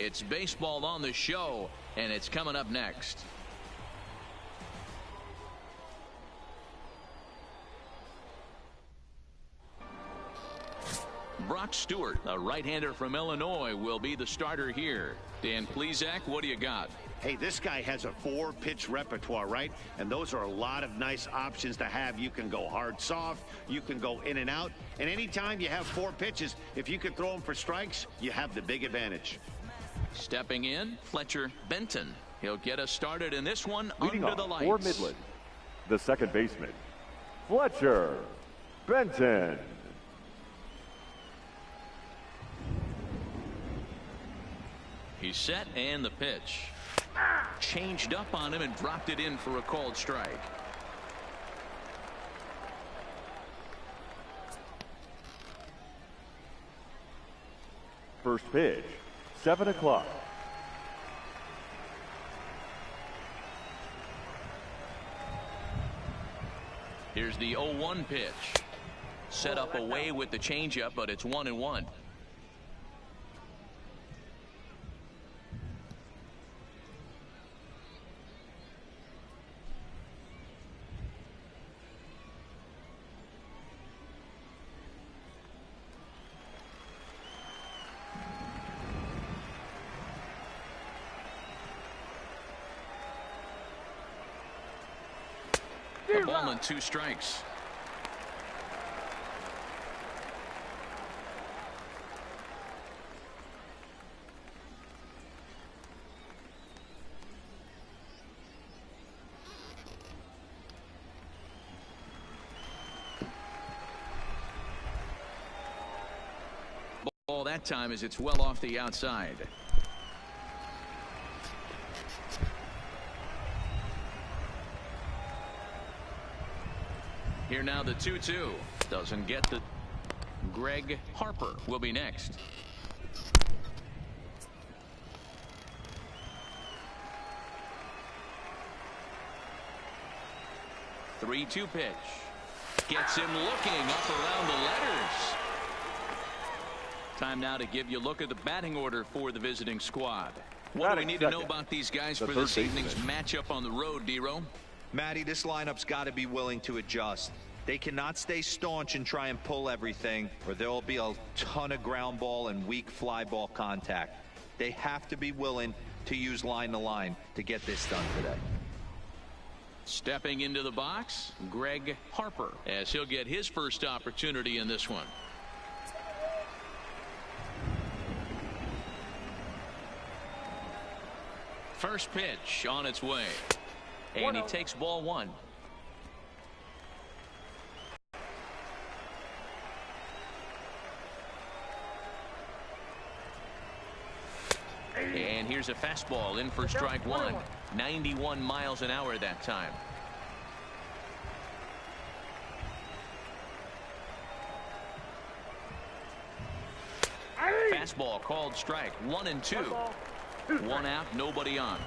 It's baseball on the show, and it's coming up next. Brock Stewart, a right-hander from Illinois, will be the starter here. Dan Plesac, what do you got? Hey, this guy has a 4-pitch repertoire, right? And those are a lot of nice options to have. You can go hard, soft. You can go in and out. And anytime you have 4 pitches, if you can throw them for strikes, you have the big advantage. Stepping in, Fletcher Benton. He'll get us started in this one. Leading under the off lights. for Midland, the second baseman, Fletcher Benton. He's set, and the pitch. Changed up on him and dropped it in for a called strike. First pitch, 7 o'clock. Here's the 0-1 pitch. Set up away with the changeup, but it's 1-1. A ball and 2 strikes. Ball that time as it's well off the outside. Here now the 2-2. Doesn't get the. Greg Harper will be next. Three-two pitch. Gets him looking up around the letters. Time now to give you a look at the batting order for the visiting squad. What do we need to know about these guys for this evening's matchup on the road, D-Row? Matty, this lineup's got to be willing to adjust. They cannot stay staunch and try and pull everything, or there will be a ton of ground ball and weak fly ball contact. They have to be willing to use line to line to get this done today. Stepping into the box, Greg Harper, as he'll get his first opportunity in this one. First pitch on its way. And he takes ball 1. And here's a fastball in for strike 1. 91 miles an hour that time. Fastball called strike. 1-2. 1 out, nobody on.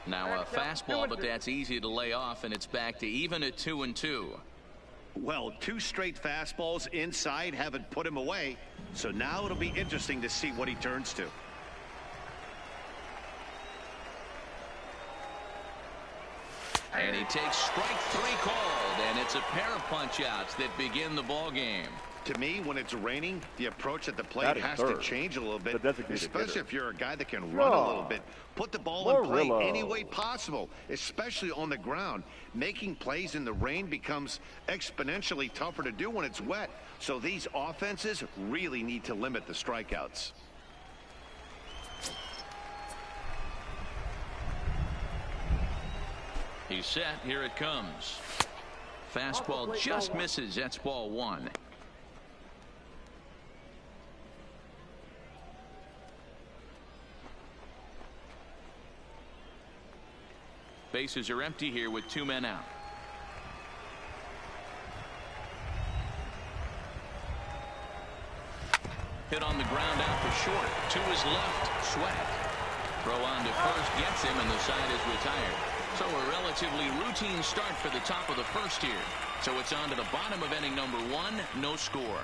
Now a fastball, but that's easy to lay off, and it's back to even at 2-2. Well, 2 straight fastballs inside haven't put him away, so now it'll be interesting to see what he turns to. And he takes strike 3 called, and it's a pair of punch-outs that begin the ball game. To me, when it's raining, the approach at the plate has to change a little bit, especially if you're a guy that can run a little bit. Put the ball in play any way possible, especially on the ground. Making plays in the rain becomes exponentially tougher to do when it's wet. So these offenses really need to limit the strikeouts. He's set. Here it comes. Fastball just misses. That's ball 1. Bases are empty here with 2 men out. Hit on the ground out for short. To his left, Sweat. Throw on to first gets him, and the side is retired. So a relatively routine start for the top of the first here. So it's on to the bottom of inning number 1, no score.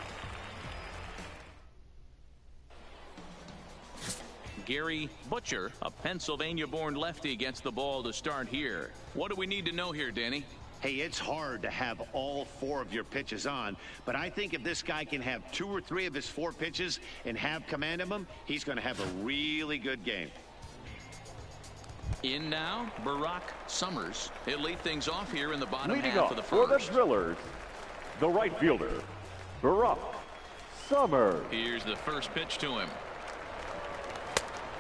Gary Butcher, a Pennsylvania-born lefty, gets the ball to start here. What do we need to know here, Danny? Hey, it's hard to have all 4 of your pitches on, but I think if this guy can have 2 or 3 of his 4 pitches and have command of them, he's going to have a really good game. In now, Barack Summers. He'll lead things off here in the bottom Leading half off of the for first. the Drillers, the right fielder, Barack Summers. Here's the first pitch to him.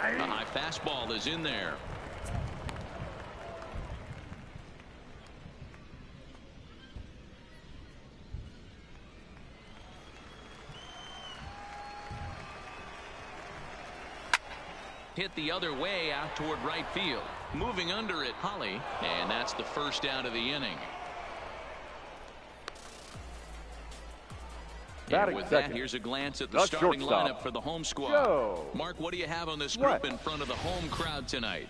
A high fastball is in there. Hit the other way out toward right field. Moving under it, Holly, and that's the first out of the inning. And with that, here's a glance at the starting lineup for the home squad. Mark, what do you have on this group in front of the home crowd tonight?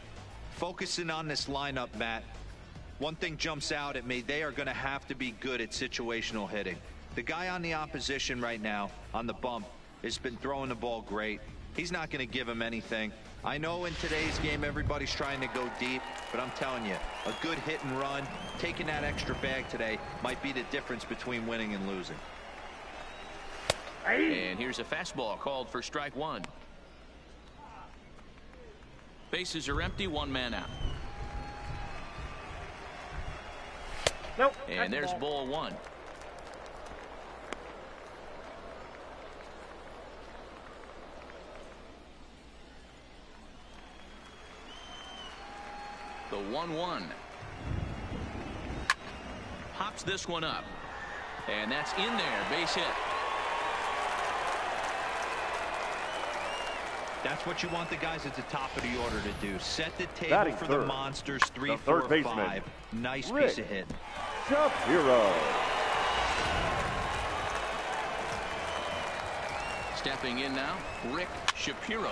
Focusing on this lineup, Matt, one thing jumps out at me. They are going to have to be good at situational hitting. The guy on the opposition right now on the bump has been throwing the ball great. He's not going to give him anything. I know in today's game everybody's trying to go deep, but I'm telling you, a good hit and run, taking that extra bag today might be the difference between winning and losing. And here's a fastball called for strike 1. Bases are empty, 1 man out. Nope. And there's ball 1. The 1-1. Pops this one up. And that's in there. Base hit. That's what you want the guys at the top of the order to do. Set the table for the monsters. 3, 4, 5. Nice piece of hit. Shapiro. Stepping in now, Rick Shapiro.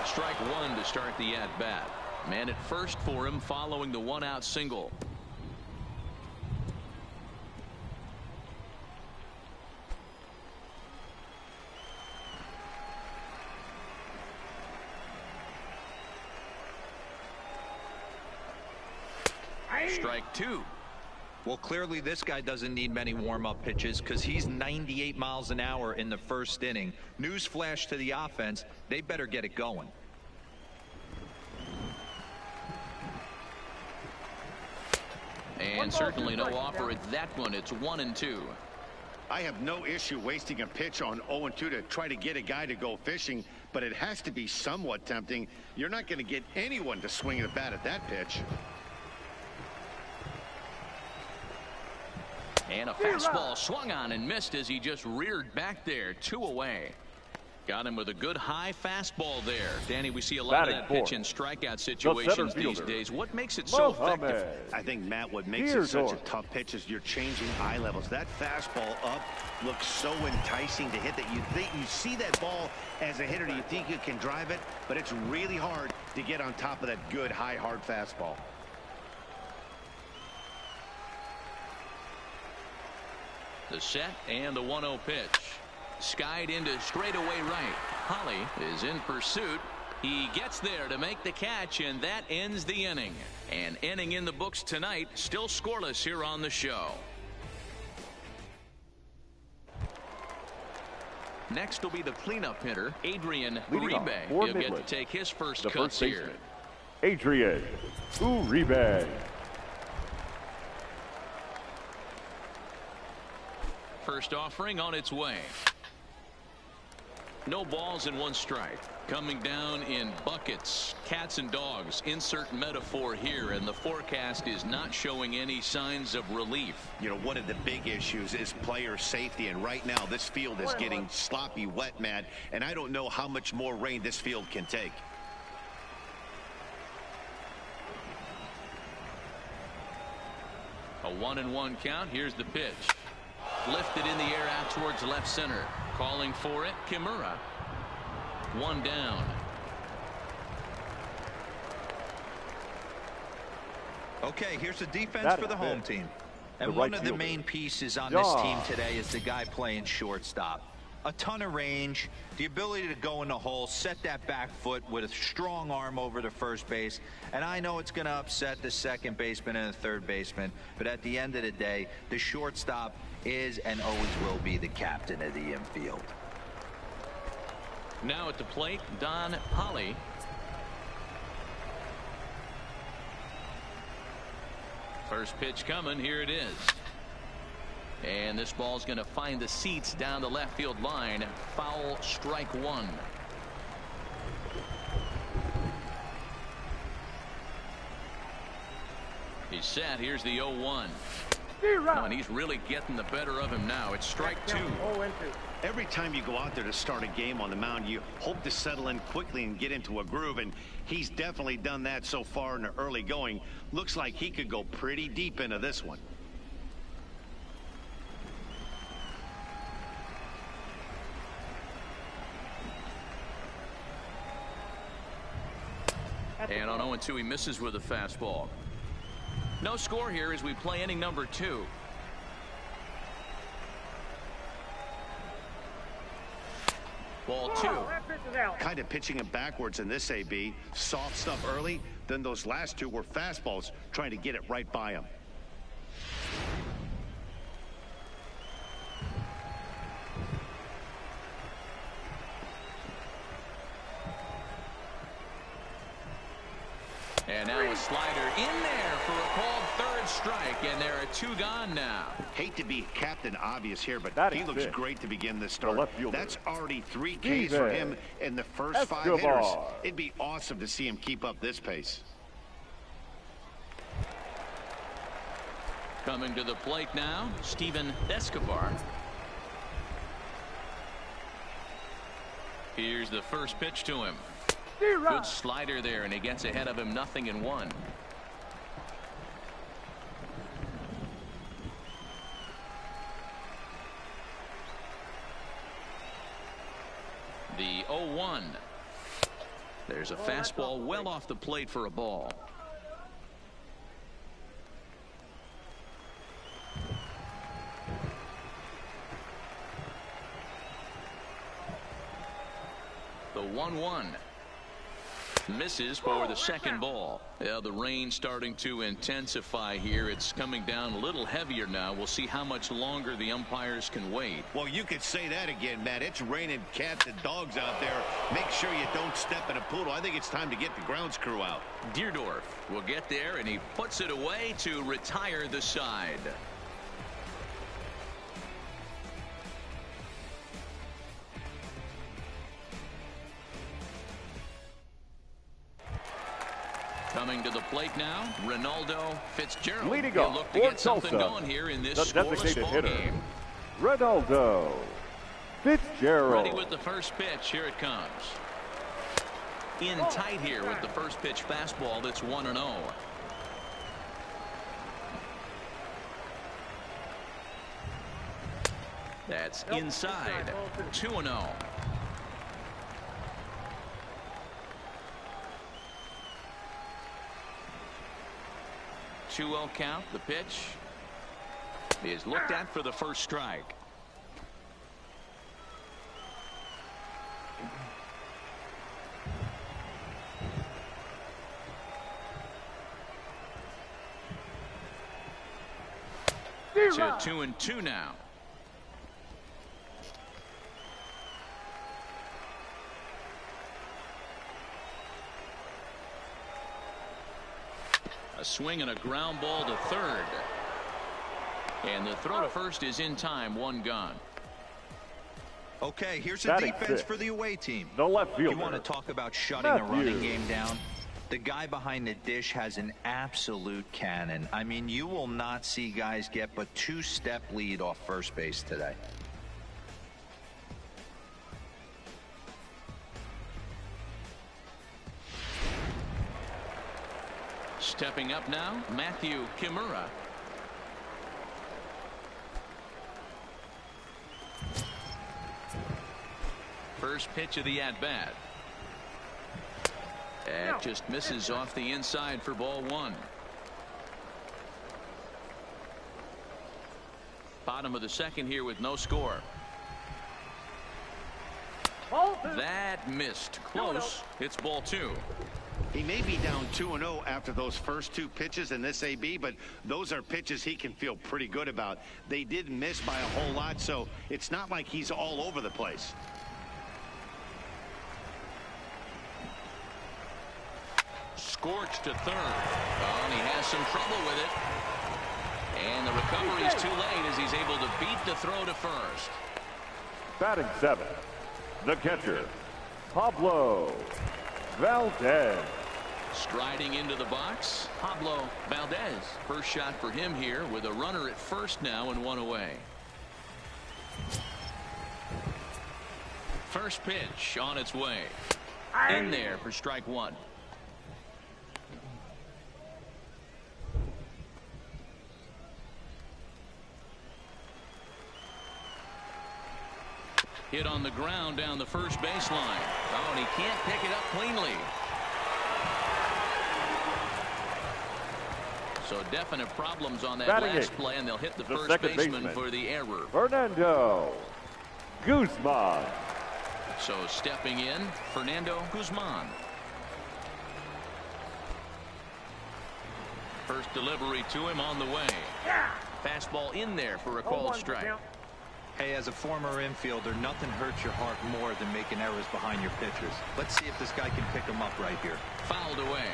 Strike 1 to start the at-bat. Man at first for him following the 1-out single. Strike 2. Well, clearly this guy doesn't need many warm-up pitches because he's 98 miles an hour in the first inning. Newsflash to the offense, they better get it going. And certainly no offer at that one. It's 1-2. I have no issue wasting a pitch on 0-2 to try to get a guy to go fishing, but it has to be somewhat tempting. You're not going to get anyone to swing the bat at that pitch. And a fastball swung on and missed as he just reared back there. 2 away. Got him with a good high fastball there. Danny, we see a lot of that pitch in strikeout situations these days. What makes it so effective? I think, Matt, what makes it such a tough pitch is you're changing eye levels. That fastball up looks so enticing to hit that you think you see that ball as a hitter, you think you can drive it, but it's really hard to get on top of that good high hard fastball. The set and the 1-0 pitch. Skied into straightaway right. Holly is in pursuit. He gets there to make the catch, and that ends the inning. An inning in the books tonight, still scoreless here on the show. Next will be the cleanup hitter, Adrian Uribe. He'll get to take his first cuts here. Adrian Uribe. First offering on its way. No balls and 1 strike. Coming down in buckets, cats and dogs. Insert metaphor here, and the forecast is not showing any signs of relief. You know, one of the big issues is player safety, and right now this field is getting sloppy wet, Matt, and I don't know how much more rain this field can take. A 1-1 count. Here's the pitch. Lifted in the air out towards left center. Calling for it, Kimura. 1 down. Okay, here's the defense for the home team. And one of the main pieces on this team today is the guy playing shortstop. A ton of range, the ability to go in the hole, set that back foot with a strong arm over to first base. And I know it's going to upset the second baseman and the third baseman, but at the end of the day, the shortstop is and always will be the captain of the infield. Now at the plate, Don Holly. First pitch coming. Here it is. And this ball's going to find the seats down the left field line. Foul, strike one. He's set. Here's the 0-1. Oh, and he's really getting the better of him now. It's strike two. Every time you go out there to start a game on the mound, you hope to settle in quickly and get into a groove, and he's definitely done that so far in the early going. Looks like he could go pretty deep into this one. And on 0-2, he misses with a fastball. No score here as we play inning number 2. Ball 2. Kind of pitching him backwards in this AB. Soft stuff early, then those last two were fastballs, trying to get it right by him. And now a slider in there for a called third strike, and there are 2 gone now. Hate to be Captain Obvious here, but he looks great to begin this start. That's already 3 Ks for him in the first 5 hitters. It'd be awesome to see him keep up this pace. Coming to the plate now, Steven Escobar. Here's the first pitch to him. Good slider there, and he gets ahead of him, 0-1. The 0-1. There's a fastball well off the plate for a ball. The 1-1. Misses for the second ball. Yeah, the rain starting to intensify here. It's coming down a little heavier now. We'll see how much longer the umpires can wait. Well, you could say that again, Matt. It's raining cats and dogs out there. Make sure you don't step in a poodle. I think it's time to get the grounds crew out. Deerdorf will get there, and he puts it away to retire the side. Coming to the plate now, Ronaldo Fitzgerald. Leading off look to get something going here in this scoreless ball game. Ronaldo Fitzgerald. Ready with the first pitch. Here it comes. In tight here with the first pitch fastball. That's 1-0. That's inside. 2-0. 2-0 count. The pitch is looked at for the first strike. To 2-2 now. A swing and a ground ball to third. And the throw to first is in time. 1 gone. Okay, here's the defense for the away team. The left fielder. You want to talk about shutting a running game down? The guy behind the dish has an absolute cannon. I mean, you will not see guys get but 2-step lead off first base today. Stepping up now, Matthew Kimura. First pitch of the at-bat. It just misses off the inside for ball 1. Bottom of the second here with no score. That missed. Close. It's ball 2. He may be down 2-0 after those first 2 pitches in this AB, but those are pitches he can feel pretty good about. They did miss by a whole lot, so it's not like he's all over the place. Scorched to third. Oh, and he has some trouble with it. And the recovery is too late as he's able to beat the throw to first. Batting 7, the catcher, Pablo Valdez. Striding into the box, Pablo Valdez. First shot for him here with a runner at first now and 1 away. First pitch on its way. In there for strike 1. Hit on the ground down the first baseline. Oh, and he can't pick it up cleanly. So definite problems on that last play, and they'll hit the first baseman for the error. Fernando Guzman. So stepping in, Fernando Guzman. First delivery to him on the way. Fastball in there for a called strike. Hey, as a former infielder, nothing hurts your heart more than making errors behind your pitchers. Let's see if this guy can pick them up right here. Fouled away.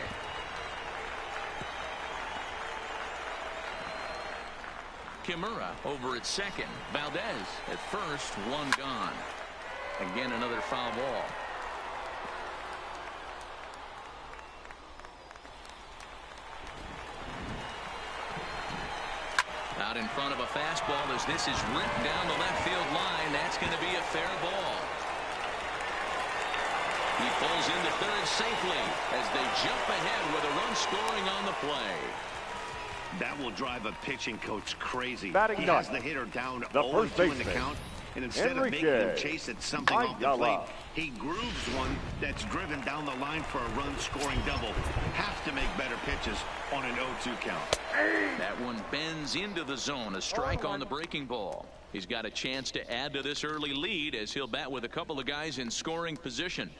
Kimura over at second. Valdez at first, 1 gone. Again, another foul ball. Out in front of a fastball as this is ripped down the left field line. That's going to be a fair ball. He pulls into third safely as they jump ahead with a run scoring on the play. That will drive a pitching coach crazy. Batting he has the hitter down 0-2 in the count, and instead of making him chase at something off the plate, he grooves one that's driven down the line for a run-scoring double. Has to make better pitches on an 0-2 count. That one bends into the zone. A strike on the breaking ball. He's got a chance to add to this early lead as he'll bat with a couple of guys in scoring position.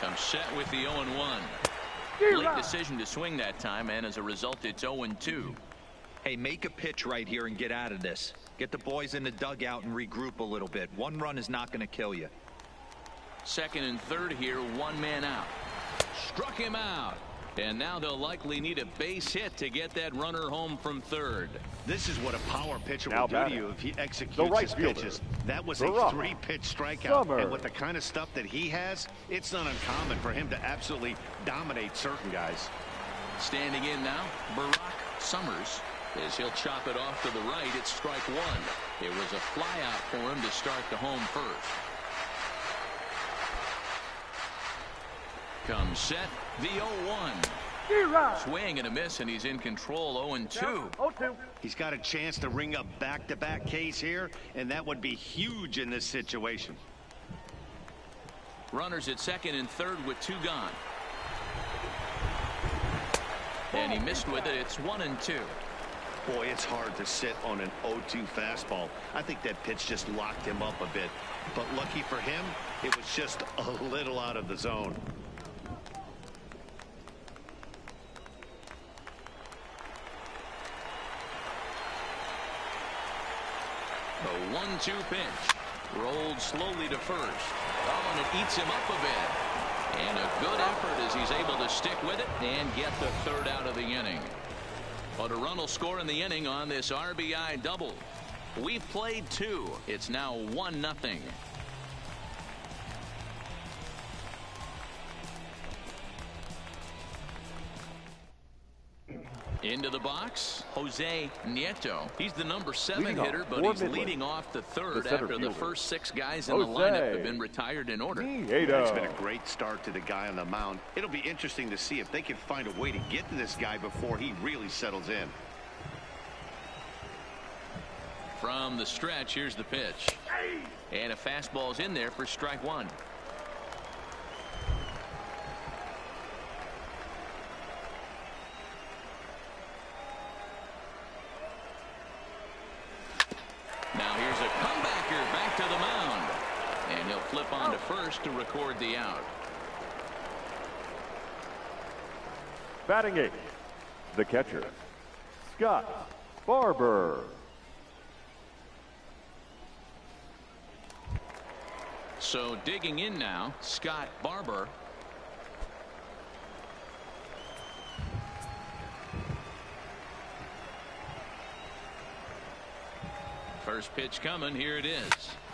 Comes set with the 0-1. Late decision to swing that time, and as a result, it's 0-2. Hey, make a pitch right here and get out of this. Get the boys in the dugout and regroup a little bit. One run is not going to kill you. Second and third here, 1 man out. Struck him out. And now they'll likely need a base hit to get that runner home from third. This is what a power pitcher will do to you if he executes his pitches. That was a 3-pitch strikeout. And with the kind of stuff that he has, it's not uncommon for him to absolutely dominate certain guys. Standing in now, Barack Summers, as he'll chop it off to the right. It's strike 1. It was a fly out for him to start the home first. Comes set, the 0-1. Swing and a miss, and he's in control. 0-2. He's got a chance to ring up back-to-back Ks here, and that would be huge in this situation. Runners at second and third with 2 gone. And he missed with it. It's 1-2. Boy, it's hard to sit on an 0-2 fastball. I think that pitch just locked him up a bit. But lucky for him, it was just a little out of the zone. The 1-2 pitch. Rolled slowly to first. Oh, and it eats him up a bit. And a good effort as he's able to stick with it and get the third out of the inning. But a run will score in the inning on this RBI double. We've played 2. It's now 1-0. Into the box, Jose Nieto. He's the number 7 hitter, but he's leading off the third after the first 6 guys in the lineup have been retired in order. It's been a great start to the guy on the mound. It'll be interesting to see if they can find a way to get to this guy before he really settles in. From the stretch, here's the pitch. And a fastball's in there for strike 1. Now here's a comebacker back to the mound. And he'll flip on to first to record the out. Batting 8th, the catcher, Scott Barber. So digging in now, Scott Barber. First pitch coming. Here it is.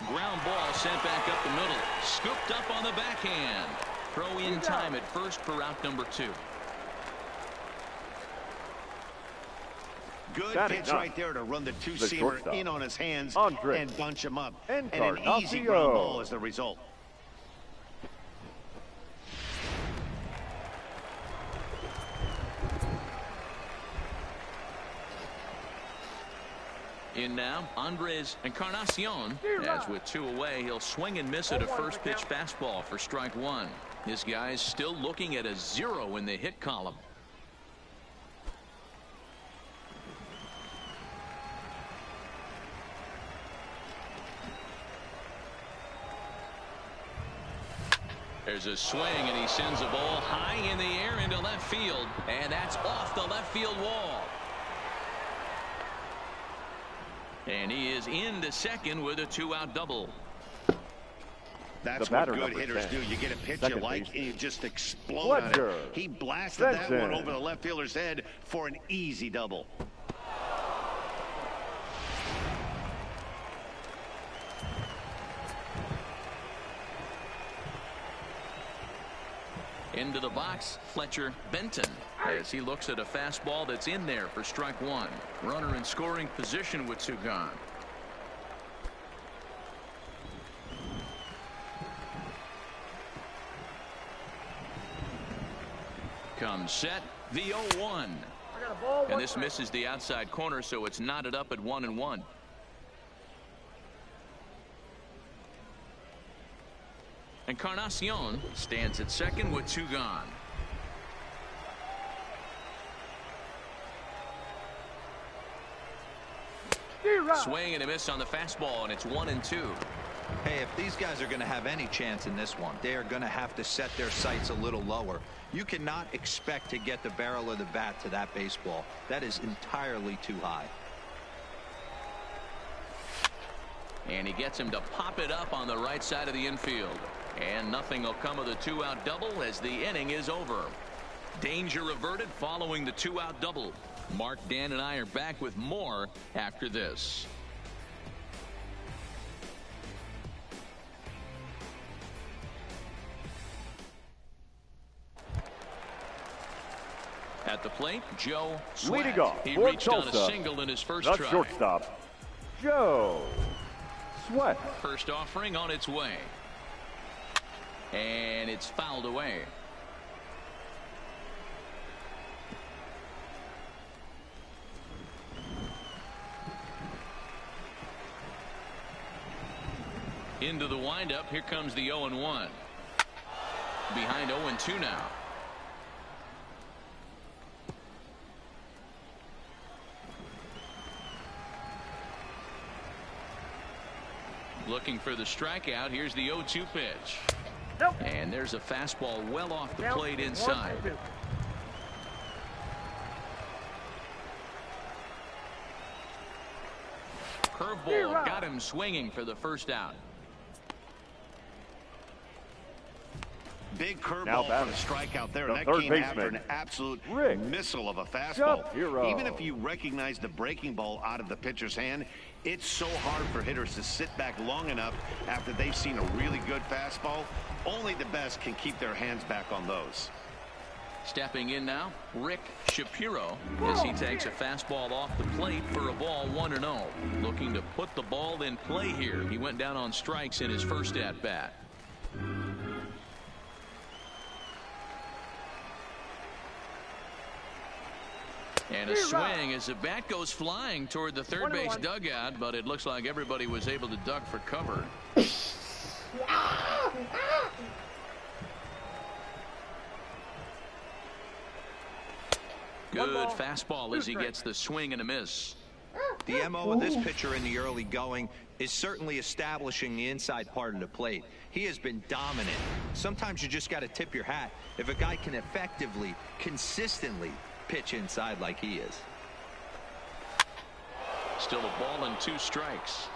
Ground ball sent back up the middle. Scooped up on the backhand. Throw in time at first for out number 2. Good pitch right there to run the two-seamer in on his hands and bunch him up. And an easy ground ball as the result. In now, Andres Encarnacion. As with 2 away, he'll swing and miss at a first pitch fastball for strike 1. This guy's still looking at a 0 in the hit column. There's a swing, and he sends a ball high in the air into left field, and that's off the left field wall. And he is into second with a 2-out double. That's what good hitters do. You get a pitch you like, and you just explode on it. He blasted that one over the left fielder's head for an easy double. Into the box, Fletcher Benton, as he looks at a fastball that's in there for strike 1. Runner in scoring position with 2 gone. Comes set, the 0-1. And this misses the outside corner, so it's knotted up at 1-1. Encarnacion stands at second with 2 gone. Swing and a miss on the fastball, and it's 1-2. Hey, if these guys are going to have any chance in this one, they are going to have to set their sights a little lower. You cannot expect to get the barrel of the bat to that baseball. That is entirely too high. And he gets him to pop it up on the right side of the infield. And nothing will come of the 2-out double as the inning is over. Danger averted following the 2-out double. Mark, Dan, and I are back with more after this. At the plate, Joe Sweat. Leading off He for reached Tulsa, on a single in his first the try. shortstop, Joe Sweat. First offering on its way. And it's fouled away. Into the windup. Here comes the 0-1. Behind 0-2 now. Looking for the strikeout. Here's the 0-2 pitch. Nope. And there's a fastball well off the plate inside. Curveball got him swinging for the first out. Big curveball for the strikeout there, and that came after an absolute missile of a fastball. Even if you recognize the breaking ball out of the pitcher's hand, it's so hard for hitters to sit back long enough after they've seen a really good fastball. Only the best can keep their hands back on those. Stepping in now, Rick Shapiro, as he takes a fastball off the plate for a ball 1-0. Looking to put the ball in play here. He went down on strikes in his first at-bat. And a swing as the bat goes flying toward the third base dugout, but it looks like everybody was able to duck for cover. Good fastball as he gets the swing and a miss. The MO of this pitcher in the early going is certainly establishing the inside part of the plate. He has been dominant. Sometimes you just got to tip your hat if a guy can effectively, consistently pitch inside like he is. Still a ball and 2 strikes.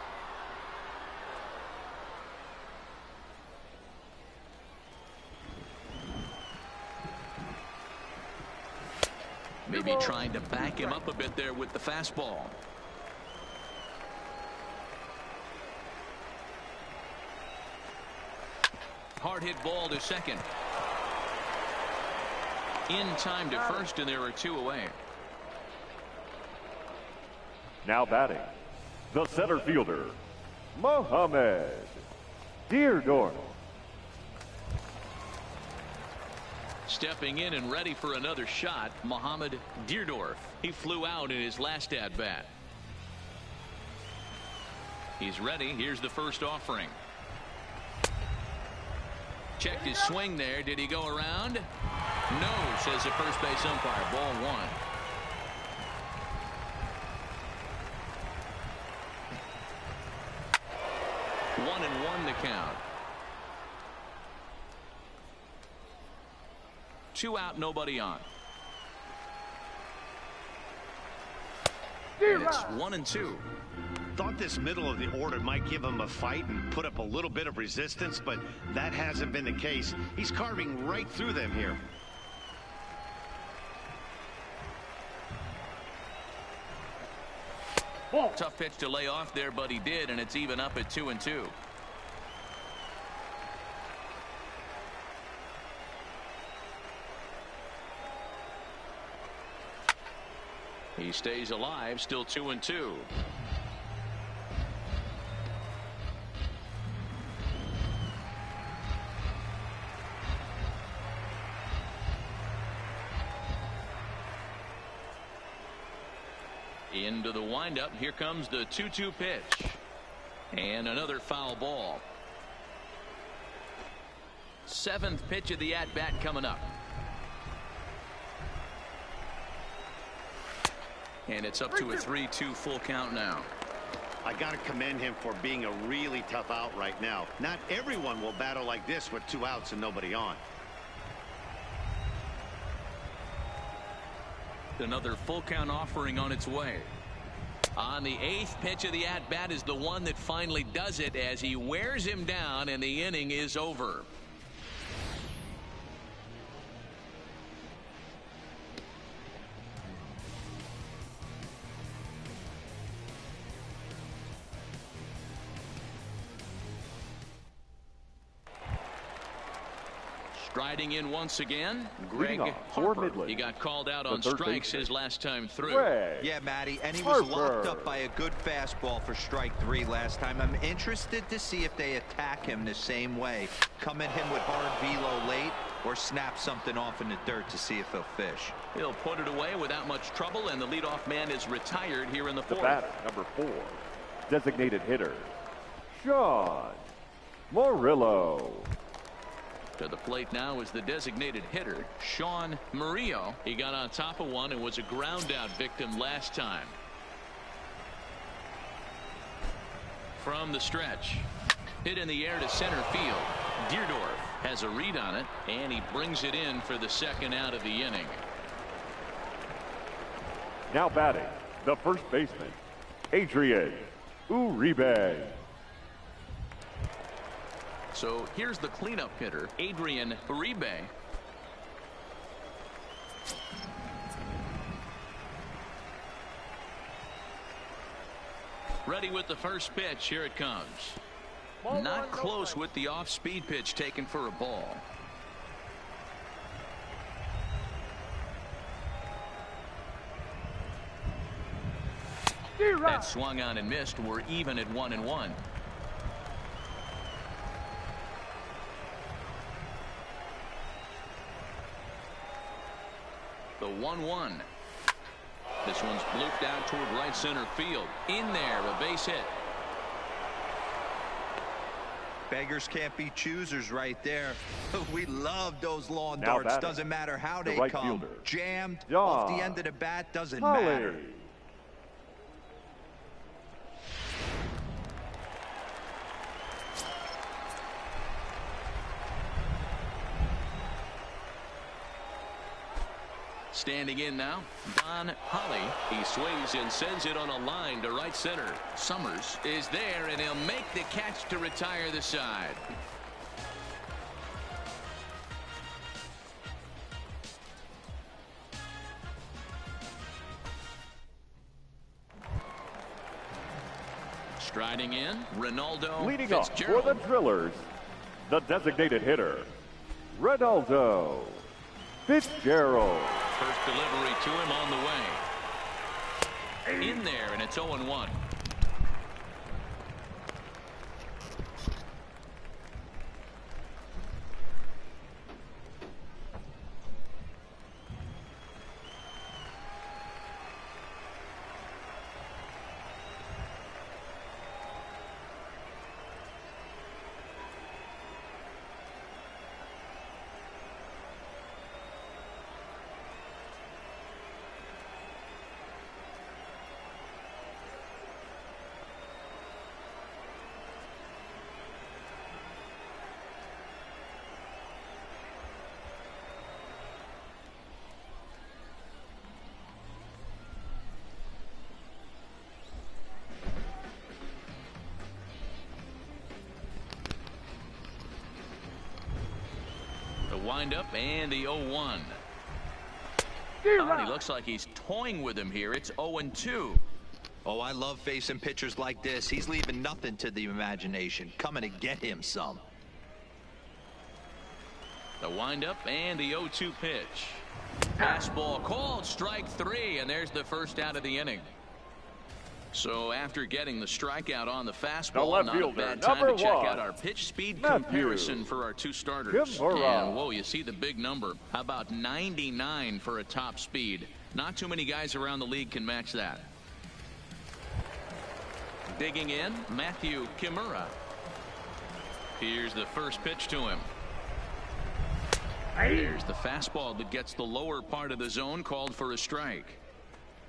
Maybe trying to back him up a bit there with the fastball. Hard hit ball to second. In time to first, and there are 2 away. Now batting, the center fielder, Mohamed Deardorf. Stepping in and ready for another shot, Mohamed Deardorf. He flew out in his last at-bat. He's ready. Here's the first offering. Checked his swing there. Did he go around? No, says the first base umpire. Ball 1. One and 1 the count. 2 out, nobody on. And it's 1 and 2. Thought this middle of the order might give him a fight and put up a little bit of resistance, but that hasn't been the case. He's carving right through them here. Tough pitch to lay off there, but he did, and it's even up at 2 and 2. He stays alive, still 2 and 2. Into the windup. Here comes the 2-2 pitch. And another foul ball. 7th pitch of the at-bat coming up. And it's up to a 3-2 full count now. I got to commend him for being a really tough out right now. Not everyone will battle like this with 2 outs and nobody on. Another full count offering on its way. On the 8th pitch of the at-bat is the one that finally does it as he wears him down and the inning is over. Striding in once again, Greg Harper. He got called out on strikes his last time through. Yeah, Matty, and he was locked up by a good fastball for strike 3 last time. I'm interested to see if they attack him the same way. Come at him with hard velo late or snap something off in the dirt to see if he'll fish. He'll put it away without much trouble, and the leadoff man is retired here in the 4th. The batter, number 4, designated hitter, Sean Murillo. To the plate now is the designated hitter, Sean Murillo. He got on top of one and was a ground out victim last time. From the stretch, hit in the air to center field. Deardorf has a read on it, and he brings it in for the 2nd out of the inning. Now batting, the first baseman, Adrian Uribe. So here's the cleanup hitter, Adrian Uribe. Ready with the first pitch. Here it comes. Not close with the off-speed pitch taken for a ball. That swung on and missed. We're even at 1 and 1. The 1-1. This one's blooped out toward right center field. In there, a base hit. Beggars can't be choosers right there. We love those lawn darts. Doesn't matter how they right come. Fielder, Jammed John off the end of the bat, doesn't matter. Standing in now, Don Holly. He swings and sends it on a line to right center. Summers is there, and he'll make the catch to retire the side. Striding in, Ronaldo leading off for the Drillers, the designated hitter, Ronaldo Fitzgerald. First delivery to him on the way. In there, and it's 0-1. Windup and the 0-1. He looks like he's toying with him here. It's 0-2. Oh, I love facing pitchers like this. He's leaving nothing to the imagination. Coming to get him some. The windup and the 0-2 pitch. Fastball called, strike 3, and there's the first out of the inning. So after getting the strikeout on the fastball, not a bad time to check out our pitch speed comparison for our two starters. And whoa, you see the big number. How about 99 for a top speed? Not too many guys around the league can match that. Digging in, Matthew Kimura. Here's the first pitch to him. There's the fastball that gets the lower part of the zone, called for a strike.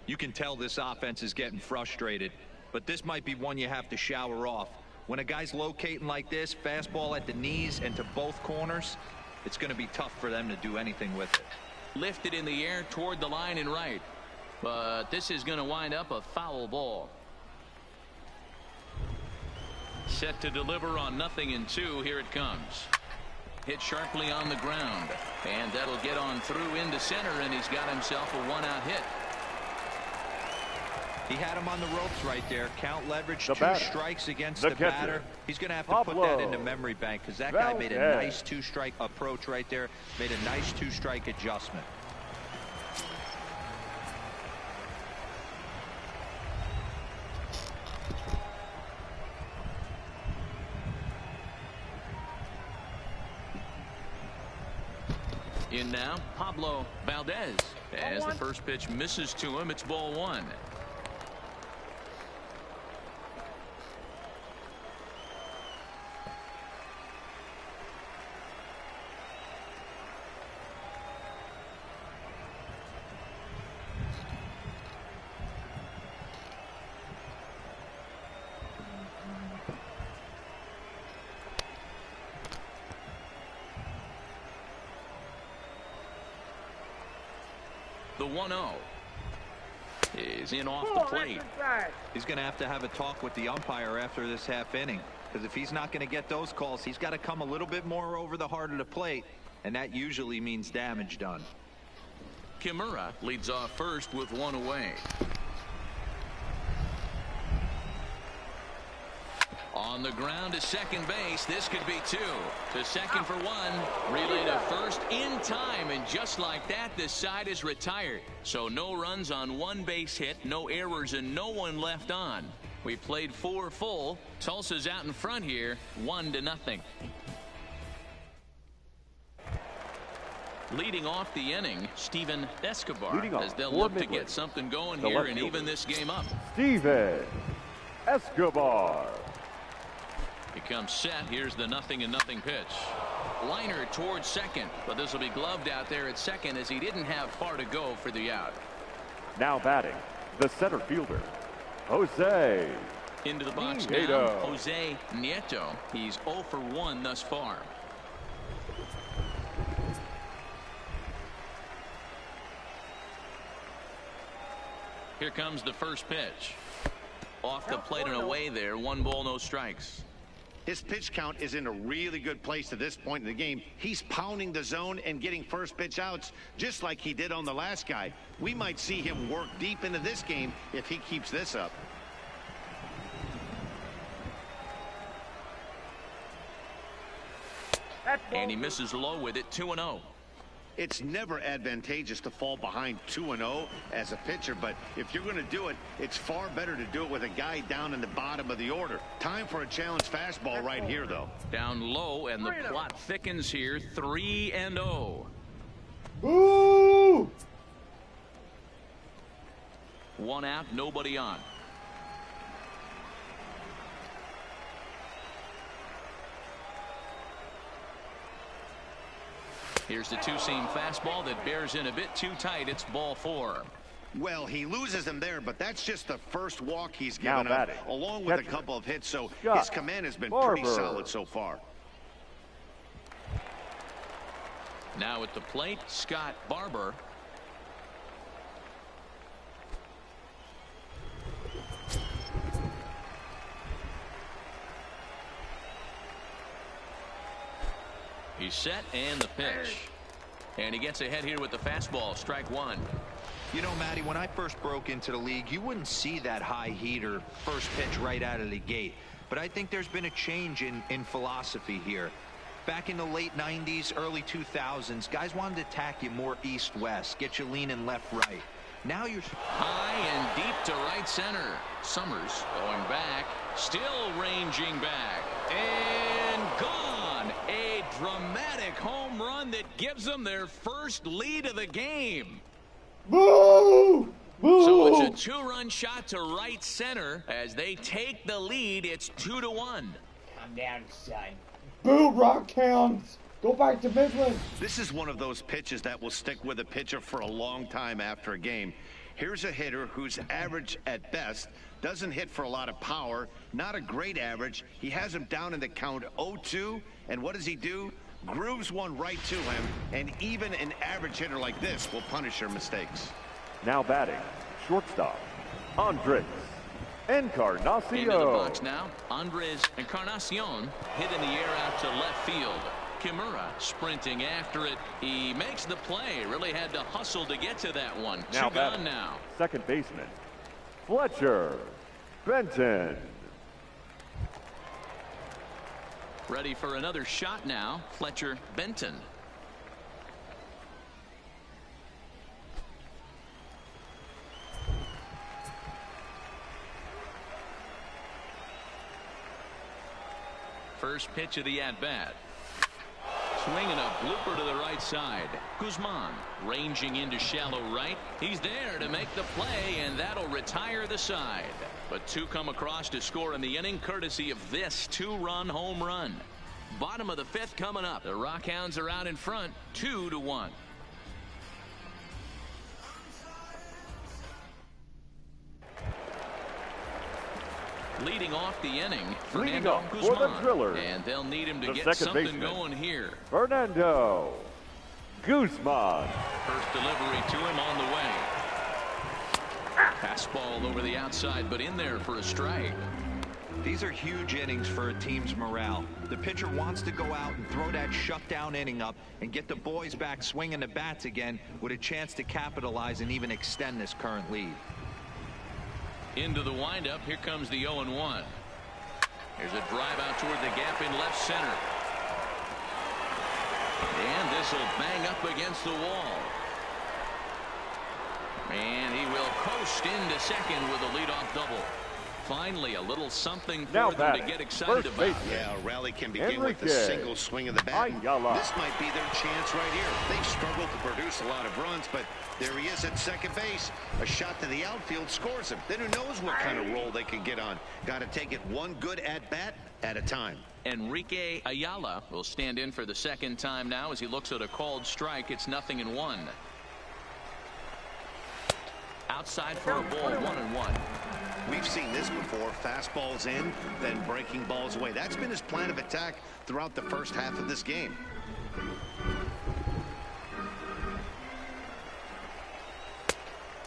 You can tell this offense is getting frustrated, but this might be one you have to shower off. When a guy's locating like this, fastball at the knees and to both corners, it's going to be tough for them to do anything with it. Lifted in the air toward the line and right, but this is going to wind up a foul ball. Set to deliver on 0-2. Here it comes. Hit sharply on the ground, and that'll get on through into center, and he's got himself a one-out hit. He had him on the ropes right there. Count leverage, two strikes against the batter. He's going to have to put that into memory bank, because that guy made a nice two-strike approach right there. Made a nice two-strike adjustment. In now, Pablo Valdez. As the first pitch misses to him, it's ball 1. The 1-0 is in off the plate. He's going to have a talk with the umpire after this half inning, because if he's not going to get those calls, he's got to come a little bit more over the heart of the plate, and that usually means damage done. Kimura leads off first with one away. On the ground to second base. This could be 2. To second for 1. Relay to first in time, and just like that, the side is retired. So no runs on one base hit, no errors, and no one left on. We played 4 full. Tulsa's out in front here, 1-0. Leading off the inning, Steven Escobar, as they'll look to get something going here and even this game up. Steven Escobar. He comes set. Here's the 0-0 pitch. Liner towards second, but this will be gloved out there at second, as he didn't have far to go for the out. Now batting, the center fielder, Jose. Into the box now, Jose Nieto. He's 0 for 1 thus far. Here comes the first pitch. Off the plate and away there. 1 ball, no strikes. His pitch count is in a really good place at this point in the game. He's pounding the zone and getting first pitch outs just like he did on the last guy. We might see him work deep into this game if he keeps this up. And he misses low with it. 2-0. It's never advantageous to fall behind 2-0 as a pitcher, but if you're going to do it, it's far better to do it with a guy down in the bottom of the order. Time for a challenge fastball right here, though. Down low, and the plot thickens here. 3-0. Ooh! 1 out, nobody on. Here's the two-seam fastball that bears in a bit too tight. It's ball 4. Well, he loses him there, but that's just the first walk he's given up, along with a couple of hits, so his command has been pretty solid so far. Now at the plate, Scott Barber. He's set, and the pitch. And he gets ahead here with the fastball. Strike 1. You know, Matty, when I first broke into the league, you wouldn't see that high heater first pitch right out of the gate. But I think there's been a change in philosophy here. Back in the late 90s, early 2000s, guys wanted to attack you more east-west, get you leaning left-right. Now you're high and deep to right center. Summers going back, still ranging back, and gone. A dramatic home run that gives them their first lead of the game. Boo! Boo! So it's a 2-run shot to right center as they take the lead. It's 2-1. Calm down, son. Boo, Rockhounds! Go back to Midland. This is one of those pitches that will stick with a pitcher for a long time after a game. Here's a hitter who's average at best, doesn't hit for a lot of power, not a great average. He has him down in the count 0-2, and what does he do? Grooves one right to him, and even an average hitter like this will punish your mistakes. Now batting, shortstop, Andres Encarnacion. Into the box now, Andres Encarnacion hit in the air out to left field. Kimura sprinting after it. He makes the play. Really had to hustle to get to that one. Now 2 gone now. Second baseman, Fletcher Benton. Ready for another shot now, Fletcher Benton. First pitch of the at-bat. Swinging a blooper to the right side. Guzman ranging into shallow right. He's there to make the play, and that'll retire the side. But 2 come across to score in the inning, courtesy of this 2-run home run. Bottom of the 5th coming up. The Rockhounds are out in front, 2-1. Leading off the inning, Fernando Guzman, and they'll need him to get something going here. Fernando Guzman. First delivery to him on the way. Fastball over the outside, but in there for a strike. These are huge innings for a team's morale. The pitcher wants to go out and throw that shutdown inning up and get the boys back swinging the bats again with a chance to capitalize and even extend this current lead. Into the windup. Here comes the 0-1. Here's a drive out toward the gap in left center. And this will bang up against the wall. And he will coast into second with a leadoff double. Finally, a little something for them to get excited about. Yeah, a rally can begin with a single swing of the bat. This might be their chance right here. They've struggled to produce a lot of runs, but there he is at second base. A shot to the outfield scores him. Then who knows what kind of roll they can get on. Got to take it one good at-bat at a time. Enrique Ayala will stand in for the second time now as he looks at a called strike. It's 0-1. Outside for a ball, 1-1. We've seen this before. Fastballs in, then breaking balls away. That's been his plan of attack throughout the first half of this game.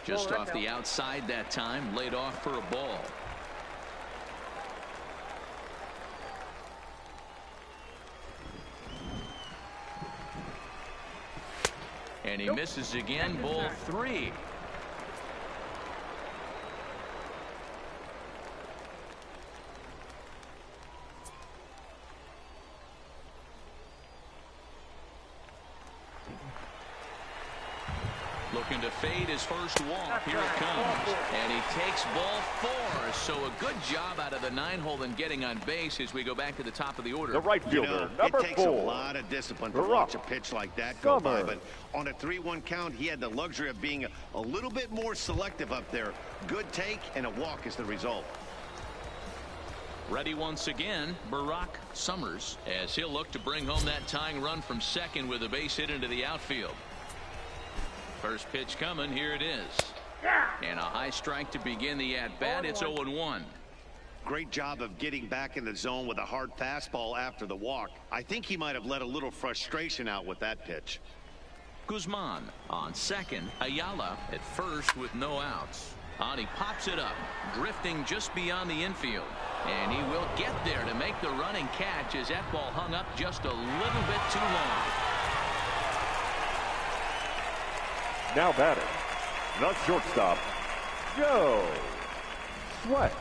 Just off the outside that time, laid off for a ball. And he misses again, ball 3. Looking to fade his first walk. Here it comes. And he takes ball 4. So a good job out of the 9-hole in getting on base as we go back to the top of the order. The right fielder, number 4. It takes a lot of discipline to watch a pitch like that go by. But on a 3-1 count, he had the luxury of being a little bit more selective up there. Good take and a walk is the result. Ready once again, Barack Summers, as he'll look to bring home that tying run from second with a base hit into the outfield. First pitch coming. Here it is. And a high strike to begin the at-bat. It's 0-1. Great job of getting back in the zone with a hard fastball after the walk. I think he might have let a little frustration out with that pitch. Guzman on second. Ayala at first with no outs. And he pops it up, drifting just beyond the infield. And he will get there to make the running catch as that ball hung up just a little bit too long. Now batting, the shortstop, Joe Sweat.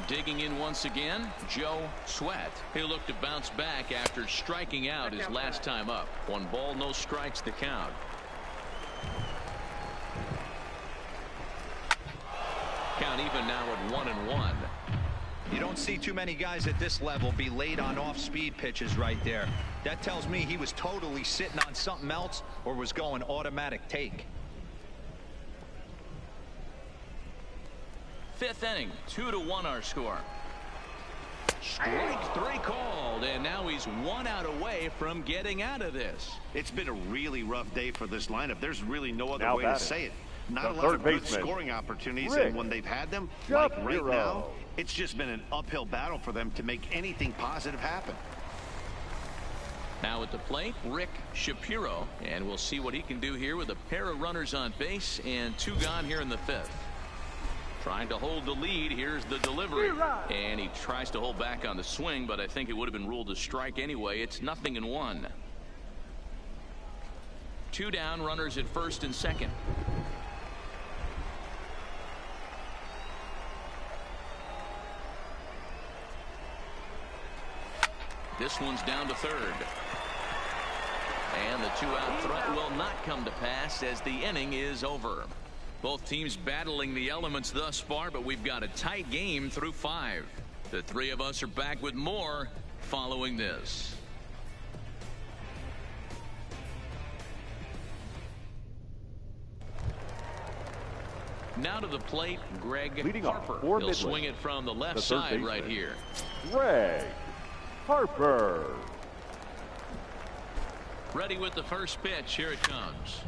Digging in once again, Joe Sweat. He'll look to bounce back after striking out his last time up. 1 ball, no strikes to count. Count even now at 1-1. You don't see too many guys at this level be late on off-speed pitches right there. That tells me he was totally sitting on something else or was going automatic take. 5th inning, 2-1 our score. Strike 3 called, and now he's 1 out away from getting out of this. It's been a really rough day for this lineup. There's really no other way to say it. Not a lot of good scoring opportunities, and when they've had them, like right now, it's just been an uphill battle for them to make anything positive happen. Now at the plate, Rick Shapiro, and we'll see what he can do here with a pair of runners on base and 2 gone here in the 5th. Trying to hold the lead. Here's the delivery, and he tries to hold back on the swing, but I think it would have been ruled a strike anyway. It's 0-1. 2 down, runners at first and second. This one's down to third. And the 2-out threat will not come to pass as the inning is over. Both teams battling the elements thus far, but we've got a tight game through 5. The 3 of us are back with more following this. Now to the plate, Greg Harper. He'll swing it from the left side right here. Greg Harper. Ready with the first pitch. Here it comes.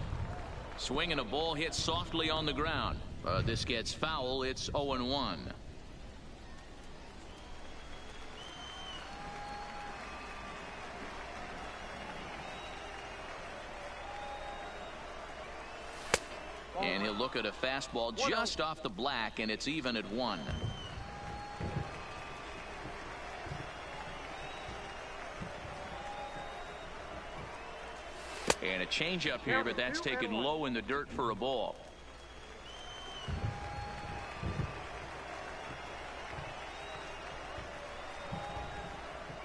Swinging a ball hit softly on the ground. This gets foul. It's 0-1. And he'll look at a fastball just off the black, and it's even at 1. And a changeup here, but that's taken low in the dirt for a ball.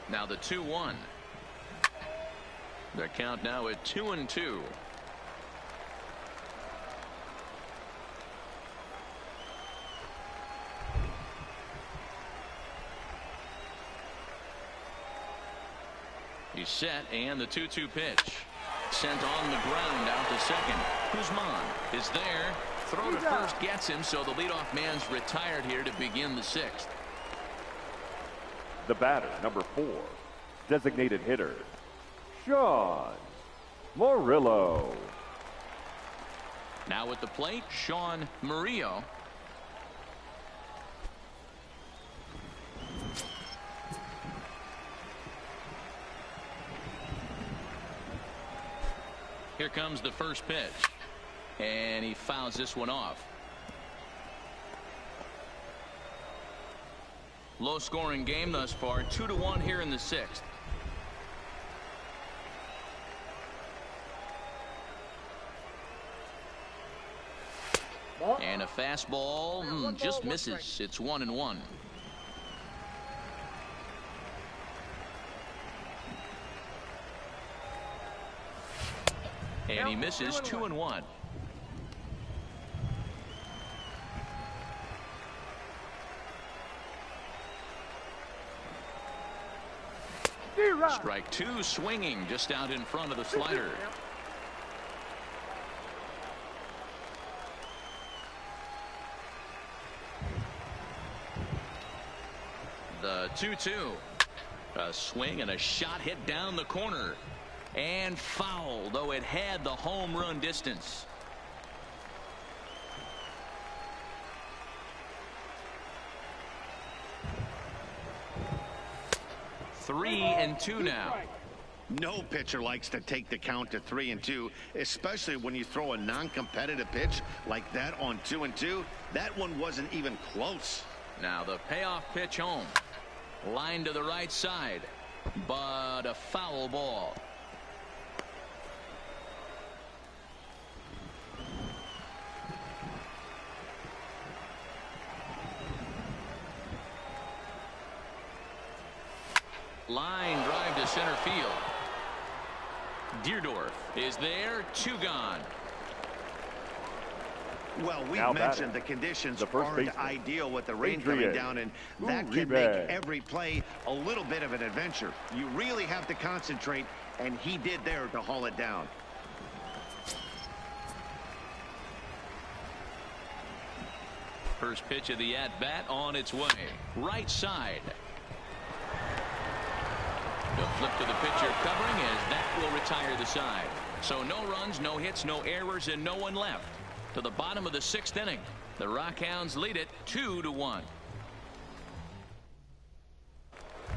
Now the 2-1. Their count now at 2-2. He's set, and the 2-2 pitch. Sent on the ground out to second. Guzman is there. Throw to first gets him, so the leadoff man's retired here to begin the 6th. The batter, number 4, designated hitter, Sean Murillo. Now at the plate, Sean Murillo. Here comes the first pitch. And he fouls this one off. Low-scoring game thus far, 2-1 here in the 6th. And a fastball just misses. It's 1-1. And he misses 2-1. Strike 2, swinging just out in front of the slider. The 2-2. A swing and a shot hit down the corner. And foul, though it had the home run distance. 3-2 now. No pitcher likes to take the count to 3-2, especially when you throw a non-competitive pitch like that on 2-2. That one wasn't even close. Now the payoff pitch home. Line to the right side, but a foul ball. Line drive to center field. Deerdorf is there, 2 gone. Well, we've mentioned the conditions aren't ideal with the rain coming down, and that can make every play a little bit of an adventure. You really have to concentrate, and he did there to haul it down. First pitch of the at-bat on its way. Right side. The flip to the pitcher covering as that will retire the side. So no runs, no hits, no errors, and no one left. To the bottom of the 6th inning. The Rockhounds lead it 2-1.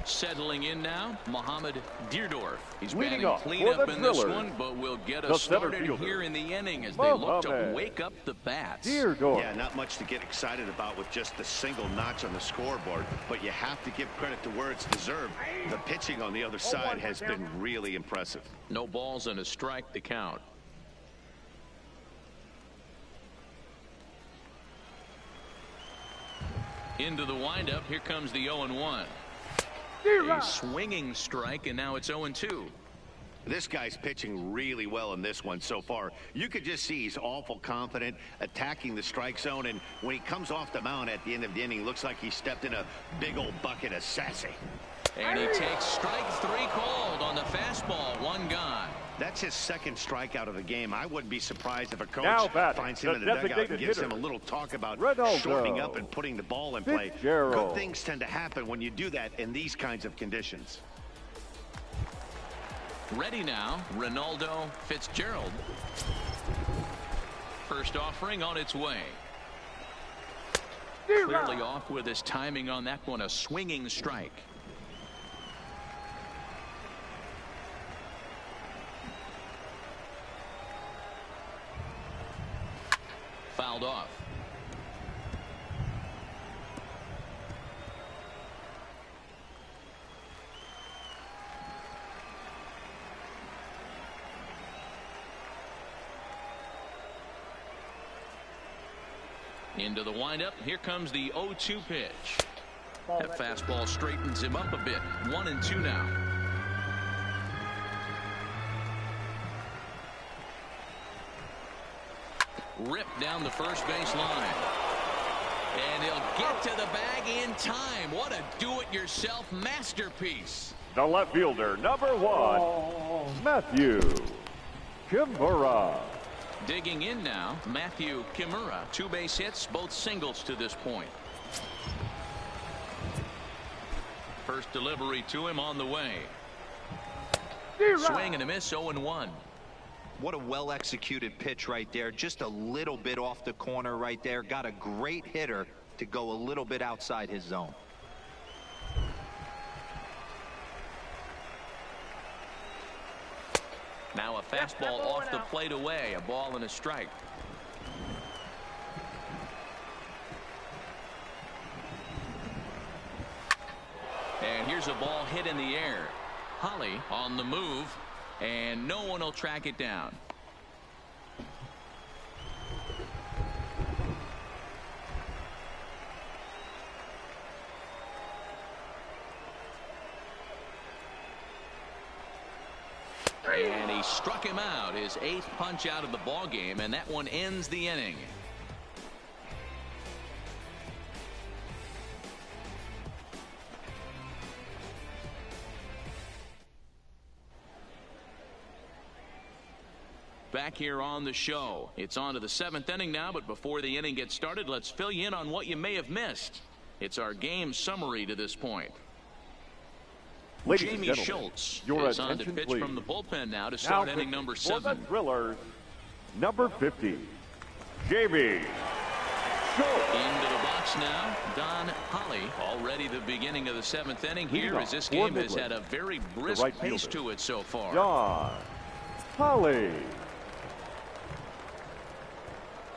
Settling in now, Mohamed Deerdorf. He's batting cleanup in this one, but will get us started here in the inning as they look to wake up the bats. Yeah, not much to get excited about with just the single notch on the scoreboard, but you have to give credit to where it's deserved. The pitching on the other side has been really impressive. No balls and a strike to count. Into the windup, here comes the 0-1. A swinging strike, and now it's 0-2. This guy's pitching really well in this one so far. You could just see he's awful confident, attacking the strike zone, and when he comes off the mound at the end of the inning, looks like he stepped in a big old bucket of sassy. And he takes strike 3 called on the fastball, 1 gone. That's his 2nd strikeout of the game. I wouldn't be surprised if a coach finds him in the dugout and gives him a little talk about shortening up and putting the ball in play. Good things tend to happen when you do that in these kinds of conditions. Ready now, Ronaldo Fitzgerald. First offering on its way. Clearly off with his timing on that one, a swinging strike. Fouled off. Into the windup. Here comes the 0-2 pitch. That fastball straightens him up a bit. 1-2 now. Ripped down the first base line. And he'll get to the bag in time. What a do-it-yourself masterpiece. The left fielder, number 1, Matthew Kimura. Digging in now, Matthew Kimura. 2 base hits, both singles to this point. First delivery to him on the way. Swing and a miss, 0-1. What a well-executed pitch right there. Just a little bit off the corner right there. Got a great hitter to go a little bit outside his zone. Now a fastball off the plate away. A ball and a strike. And here's a ball hit in the air. Holly on the move, and no one will track it down. And he struck him out, his 8th punch out of the ball game, and that one ends the inning. Back here on the show. It's on to the 7th inning now, but before the inning gets started, let's fill you in on what you may have missed. It's our game summary to this point. Ladies Jamie and gentlemen, Schultz your is on to attention, pitch please. from the bullpen now to start inning number 7. Thrillers, number 50, JB. Into the box now, Don Holly. Already the beginning of the 7th inning here, as this game has had a very brisk pace to it so far. Don Holly.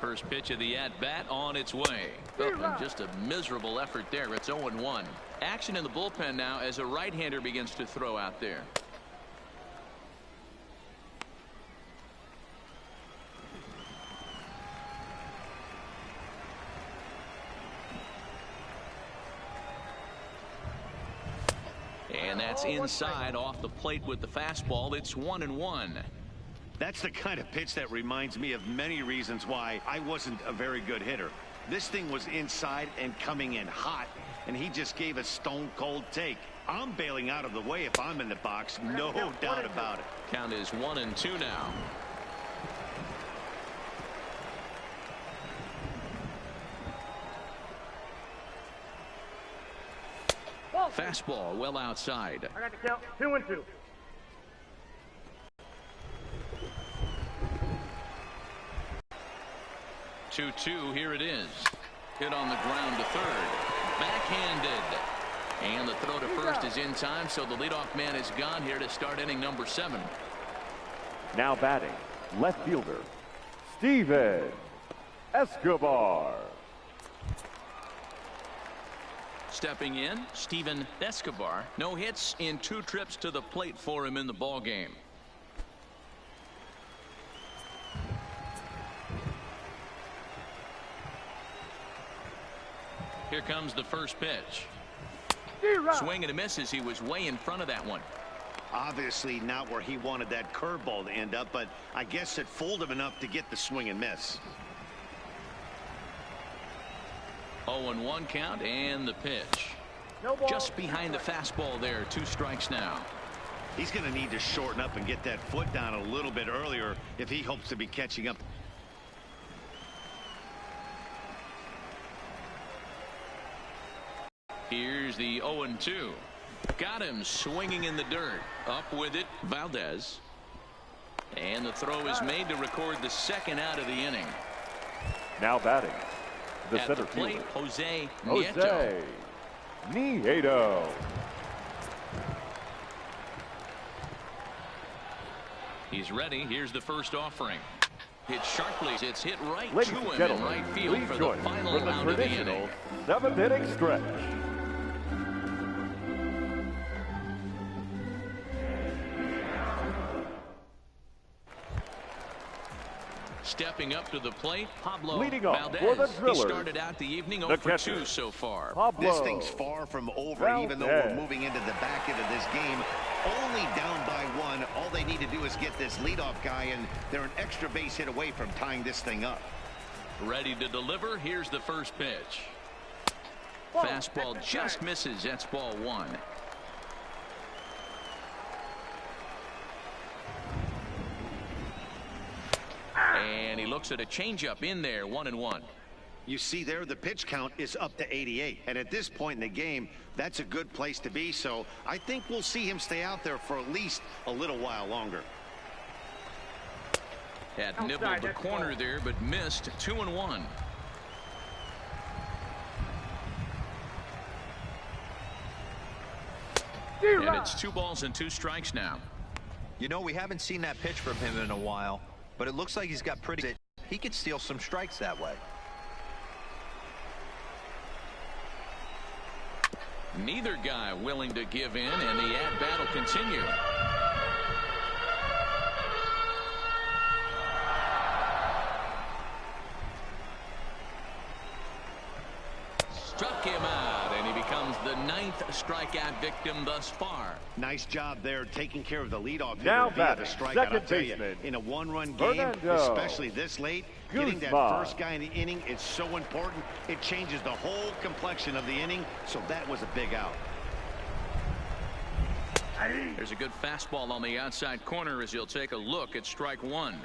First pitch of the at-bat on its way. Oh, just a miserable effort there. It's 0-1. Action in the bullpen now as a right-hander begins to throw out there. And that's inside off the plate with the fastball. It's 1-1. That's the kind of pitch that reminds me of many reasons why I wasn't a very good hitter. This thing was inside and coming in hot, and he just gave a stone-cold take. I'm bailing out of the way if I'm in the box, no doubt about it. Count is 1-2 now. Fastball well outside. I got the count. 2-2. Here it is. Hit on the ground to third. Backhanded. And the throw to first is in time, so the leadoff man is gone here to start inning number 7. Now batting, left fielder, Steven Escobar. Stepping in, Steven Escobar. No hits in 2 trips to the plate for him in the ball game. Here comes the first pitch. Swing and a miss as he was way in front of that one. Obviously not where he wanted that curveball to end up, but I guess it fooled him enough to get the swing and miss. 0-1 count and the pitch. Just behind the fastball there. 2 strikes now. He's going to need to shorten up and get that foot down a little bit earlier if he hopes to be catching up. Here's the 0-2. Got him swinging in the dirt. Up with it, Valdez. And the throw is made to record the 2nd out of the inning. Now batting, the At center the plate, fielder, Jose Nieto. Jose Nieto. He's ready. Here's the first offering. Hit sharply. It's hit right Ladies to and him in gentlemen, right field please for the join final for the out of the inning. traditional 7th inning stretch. Stepping up to the plate, Pablo Leading off Valdez. for the He Drillers, started out the evening 0 for 2 so far. Pablo This thing's far from over, even though we're moving into the back end of this game. Only down by 1. All they need to do is get this leadoff guy, and they're an extra base hit away from tying this thing up. Ready to deliver. Here's the first pitch. Fastball just misses. That's ball 1. And he looks at a changeup in there. 1-1. You see there, the pitch count is up to 88. And at this point in the game, that's a good place to be. So I think we'll see him stay out there for at least a little while longer. Had nibbled the corner there, but missed. 2-1. And it's 2 balls and 2 strikes now. You know, we haven't seen that pitch from him in a while, but it looks like he's got pretty. He could steal some strikes that way. Neither guy willing to give in, and the at-bat will continue. Struck him out, and he becomes the 9th strikeout victim thus far. Nice job there, taking care of the leadoff now hitter via the strikeout. I'll tell you, in a one-run game, especially this late, getting that first guy in the inning is so important. It changes the whole complexion of the inning, so that was a big out. There's a good fastball on the outside corner as he'll take a look at strike one.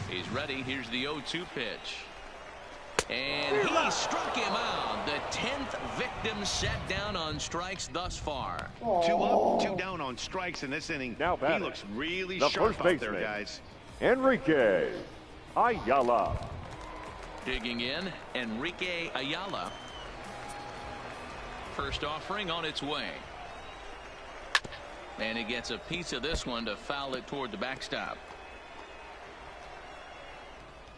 He's ready. Here's the 0-2 pitch. And he struck him out. The 10th victim set down on strikes thus far. 2 up, 2 down on strikes in this inning. Now he looks really sharp out there, guys. Enrique Ayala. Digging in, Enrique Ayala. First offering on its way. And he gets a piece of this one to foul it toward the backstop.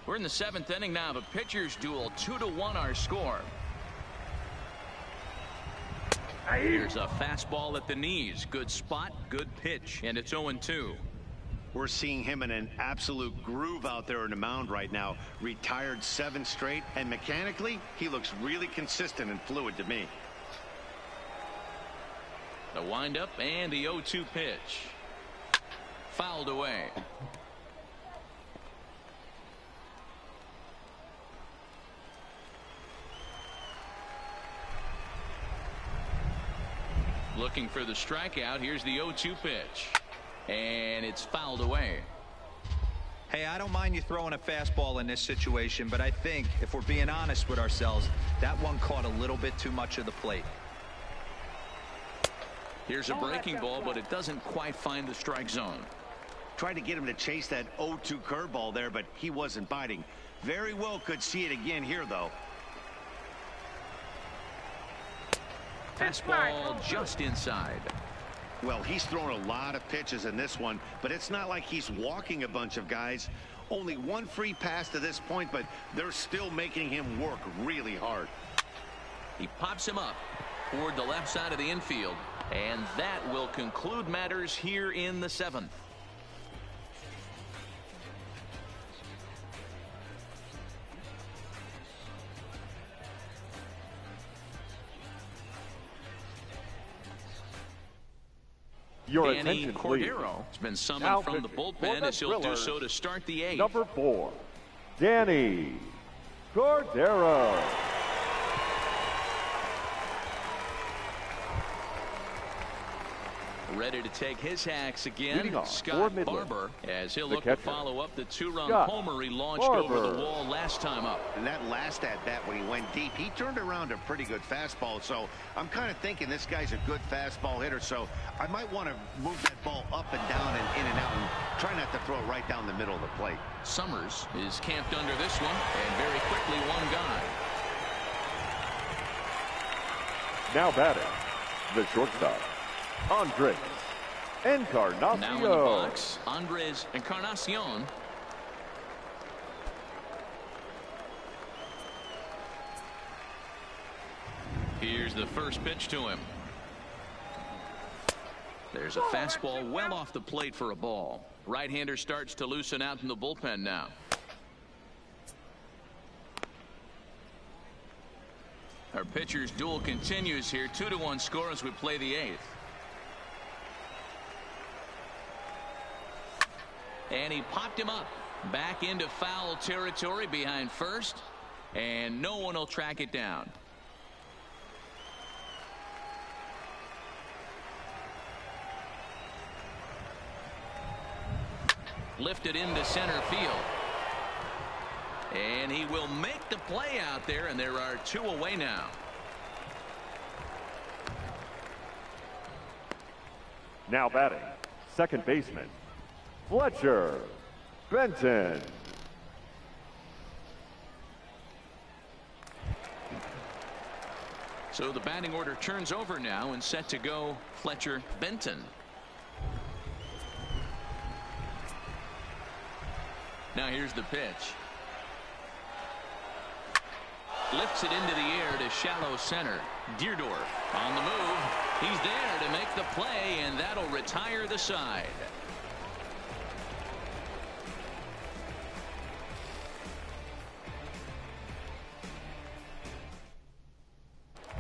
We're in the 7th inning now of a pitcher's duel. 2-1 our score. Here's a fastball at the knees. Good spot, good pitch, and it's 0-2. We're seeing him in an absolute groove out there in the mound right now. Retired 7 straight, and mechanically, he looks really consistent and fluid to me. The windup and the 0-2 pitch. Fouled away. Looking for the strikeout. Here's the 0-2 pitch. And it's fouled away. Hey, I don't mind you throwing a fastball in this situation, but I think if we're being honest with ourselves, that one caught a little bit too much of the plate. Here's a breaking ball, but it doesn't quite find the strike zone. Tried to get him to chase that 0-2 curveball there, but he wasn't biting. Very well could see it again here, though. Fastball just inside. Well, he's thrown a lot of pitches in this one, but it's not like he's walking a bunch of guys. Only 1 free pass to this point, but they're still making him work really hard. He pops him up toward the left side of the infield, and that will conclude matters here in the 7th. Your Danny attention, Cordero has been summoned now from the bullpen as he'll do so to start the 8th. Number 4, Danny Cordero. Ready to take his hacks again, Scott Barber, as he'll look to follow up the 2-run homer he launched over the wall last time up. And that last at-bat when he went deep, he turned around a pretty good fastball. So I'm kind of thinking this guy's a good fastball hitter. So I might want to move that ball up and down and in and out and try not to throw it right down the middle of the plate. Summers is camped under this one, and very quickly one guy. Now batting, the shortstop, Andres Encarnacion. Now in the box, Andres Encarnacion. Here's the first pitch to him. There's a fastball well off the plate for a ball. Right-hander starts to loosen out in the bullpen now. Our pitcher's duel continues here. 2-1 score as we play the 8th. And he popped him up back into foul territory behind first, and no one will track it down. Lifted into center field, and he will make the play out there, and there are 2 away now. Now batting, second baseman, Fletcher Benton. So the batting order turns over now and set to go Fletcher Benton. Now here's the pitch. Lifts it into the air to shallow center. Deerdorf on the move. He's there to make the play, and that'll retire the side.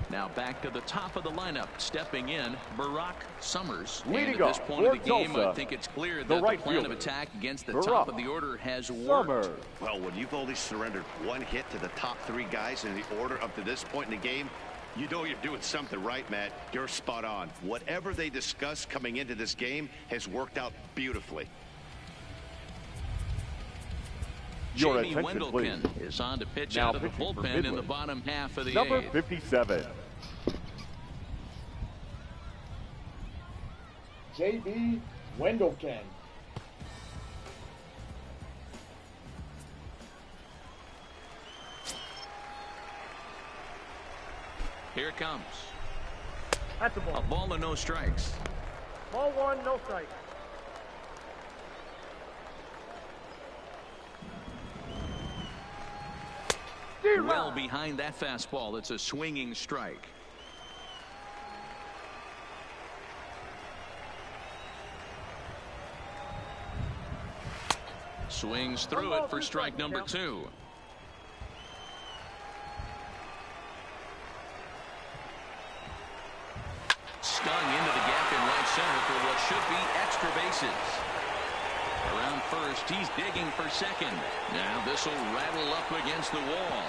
Now back to the top of the lineup. Stepping in, Barack Summers. And at this point of the game, I think it's clear that the plan of attack against the top of the order has worked. Well, when you've only surrendered one hit to the top three guys in the order up to this point in the game, you know you're doing something right, Matt. You're spot on. Whatever they discussed coming into this game has worked out beautifully. Jamie Wendelken is on to pitch now out of the bullpen in the bottom half of the number eighth. 57. JB Wendelken. Here it comes. That's a ball. A ball and no strikes. Ball one, no strike. Well behind that fastball. It's a swinging strike. Swings through it for strike number 2. Stung into the gap in right center for what should be extra bases. Around first, he's digging for second. Now this will rattle up against the wall.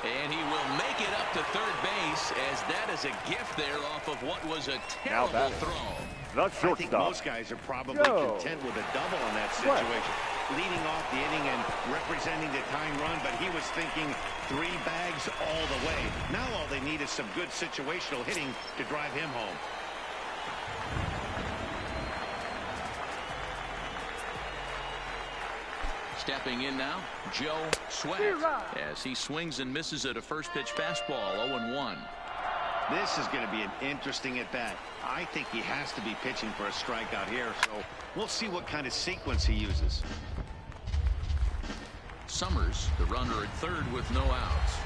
And he will make it up to third base, as that is a gift there off of what was a terrible throw. I think most guys are probably content with a double in that situation. Leading off the inning and representing the tying run, but he was thinking 3 bags all the way. Now all they need is some good situational hitting to drive him home. Stepping in now, Joe Sweat, as he swings and misses at a first pitch fastball, 0-1. This is going to be an interesting at bat. I think he has to be pitching for a strikeout here, so we'll see what kind of sequence he uses. Summers, the runner at third with no outs.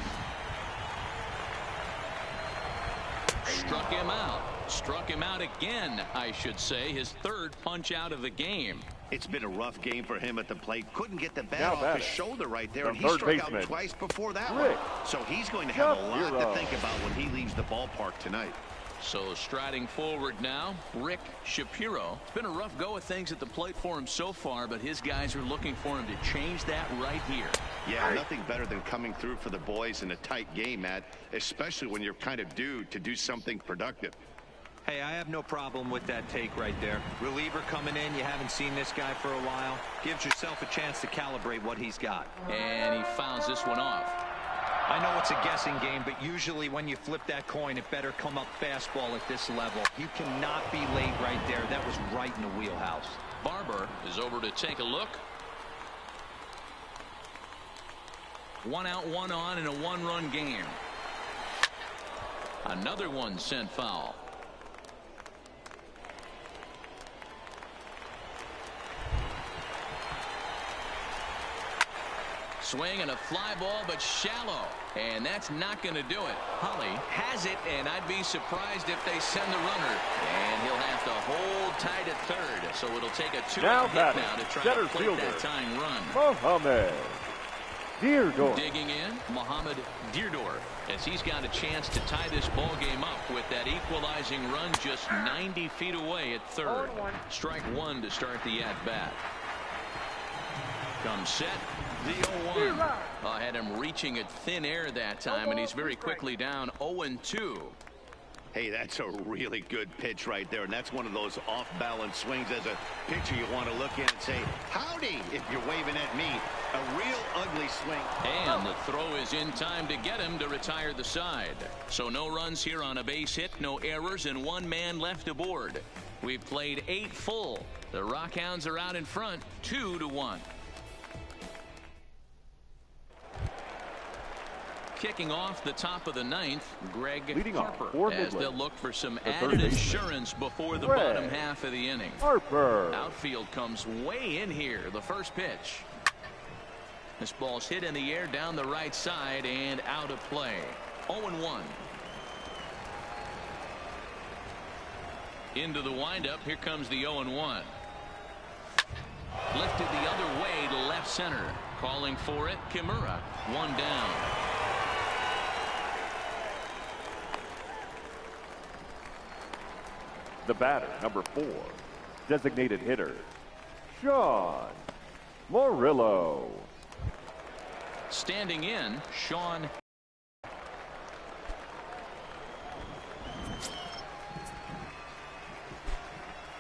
Struck him out. Struck him out again, I should say. His third punch out of the game. It's been a rough game for him at the plate. Couldn't get the bat off his shoulder right there, and he struck out twice before that one. So he's going to have a lot to think about when he leaves the ballpark tonight. So striding forward now, Rick Shapiro. It's been a rough go of things at the plate for him so far, but his guys are looking for him to change that right here. Yeah, nothing better than coming through for the boys in a tight game, Matt, especially when you're kind of due to do something productive. Hey, I have no problem with that take right there. Reliever coming in, you haven't seen this guy for a while. Gives yourself a chance to calibrate what he's got. And he fouls this one off. I know it's a guessing game, but usually when you flip that coin, it better come up fastball at this level. You cannot be late right there. That was right in the wheelhouse. Barber is over to take a look. 1 out, 1 on in a 1-run game. Another one sent foul. Swing and a fly ball, but shallow. And that's not going to do it. Holly has it, and I'd be surprised if they send the runner. And he'll have to hold tight at third. So it'll take a 2-out hit now to try to plate that tying run. Mohamed Deerdorf. Digging in, Mohamed Deerdorf, as he's got a chance to tie this ball game up with that equalizing run just 90 feet away at third. Strike 1 to start the at-bat. Comes set. The 0-1. Had him reaching at thin air that time, and he's very quickly down 0-2. Hey, that's a really good pitch right there, and that's one of those off-balance swings. As a pitcher, you want to look in and say, howdy, if you're waving at me. A real ugly swing. And the throw is in time to get him to retire the side. So no runs here on a base hit, no errors, and 1 man left aboard. We've played 8 full. The Rockhounds are out in front, 2-1. Kicking off the top of the ninth, Greg Harper, as they'll look for some added insurance before the bottom half of the inning. Harper. Outfield comes way in here. The first pitch. This ball's hit in the air down the right side and out of play. 0-1. Into the windup. Here comes the 0-1. Lifted the other way to left center. Calling for it, Kimura. One down. The batter, number 4, designated hitter, Sean Murillo. Standing in, Sean.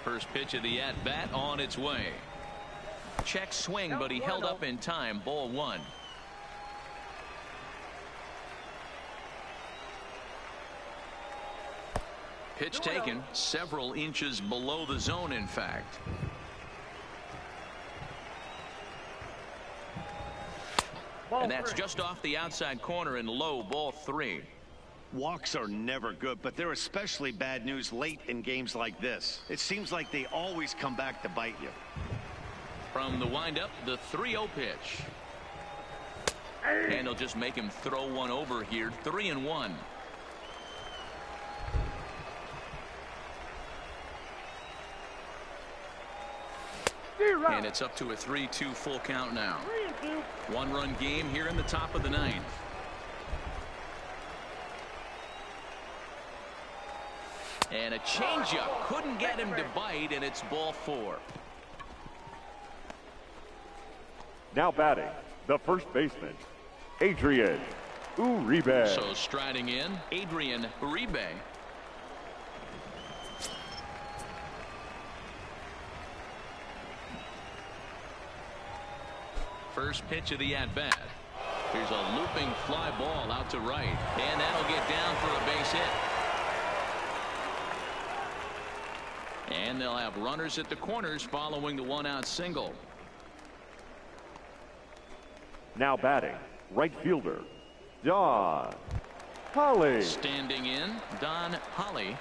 First pitch of the at-bat on its way. Check swing, but he held up in time. Ball 1. Pitch taken several inches below the zone, in fact. And that's just off the outside corner and low. Ball 3. Walks are never good, but they're especially bad news late in games like this. It seems like they always come back to bite you. From the windup, the 3-0 pitch. And they'll just make him throw one over here. 3-1. And it's up to a 3-2 full count now. 1-run game here in the top of the ninth. And a changeup couldn't get him to bite, and it's ball 4. Now batting, the first baseman, Adrian Uribe. So striding in, Adrian Uribe. First pitch of the at-bat. Here's a looping fly ball out to right, and that'll get down for a base hit. And they'll have runners at the corners following the one-out single. Now batting, right fielder, Don Holly. Standing in, Don Holly.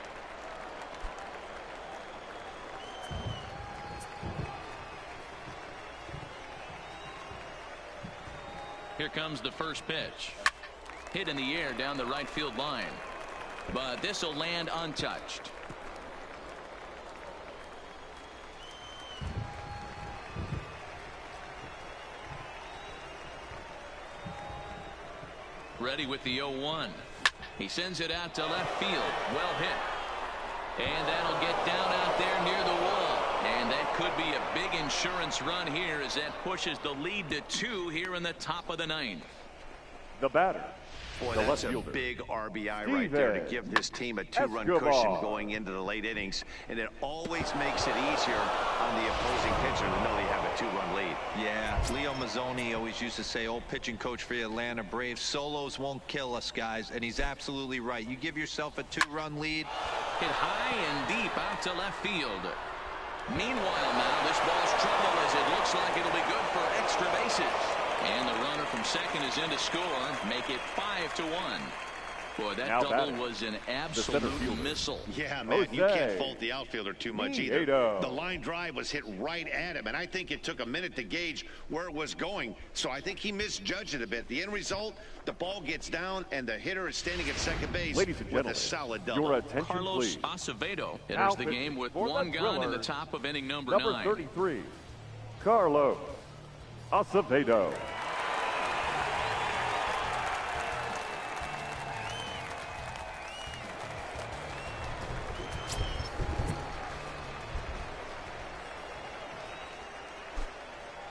Here comes the first pitch. Hit in the air down the right field line. But this will land untouched. Ready with the 0-1. He sends it out to left field. Well hit. And that'll get down out there near the wall. And that could be a big insurance run here as that pushes the lead to 2 here in the top of the ninth. The batter. Boy, that's a big RBI right there to give this team a 2-run cushion going into the late innings. And it always makes it easier on the opposing pitcher to know they have a 2-run lead. Yeah, Leo Mazzoni always used to say, old pitching coach for the Atlanta Braves, solos won't kill us, guys. And he's absolutely right. You give yourself a 2-run lead. Hit high and deep out to left field. Meanwhile now, this ball's trouble as it looks like it'll be good for extra bases. And the runner from second is in to score. Make it 5-1. Boy, that now double was an absolute missile. Yeah, man, you can't fault the outfielder too much either. The line drive was hit right at him, and I think it took a minute to gauge where it was going. So I think he misjudged it a bit. The end result, the ball gets down, and the hitter is standing at second base with a solid double. Your attention, Carlos Acevedo enters the game with one gone in the top of inning number 9. 33, Carlos Acevedo.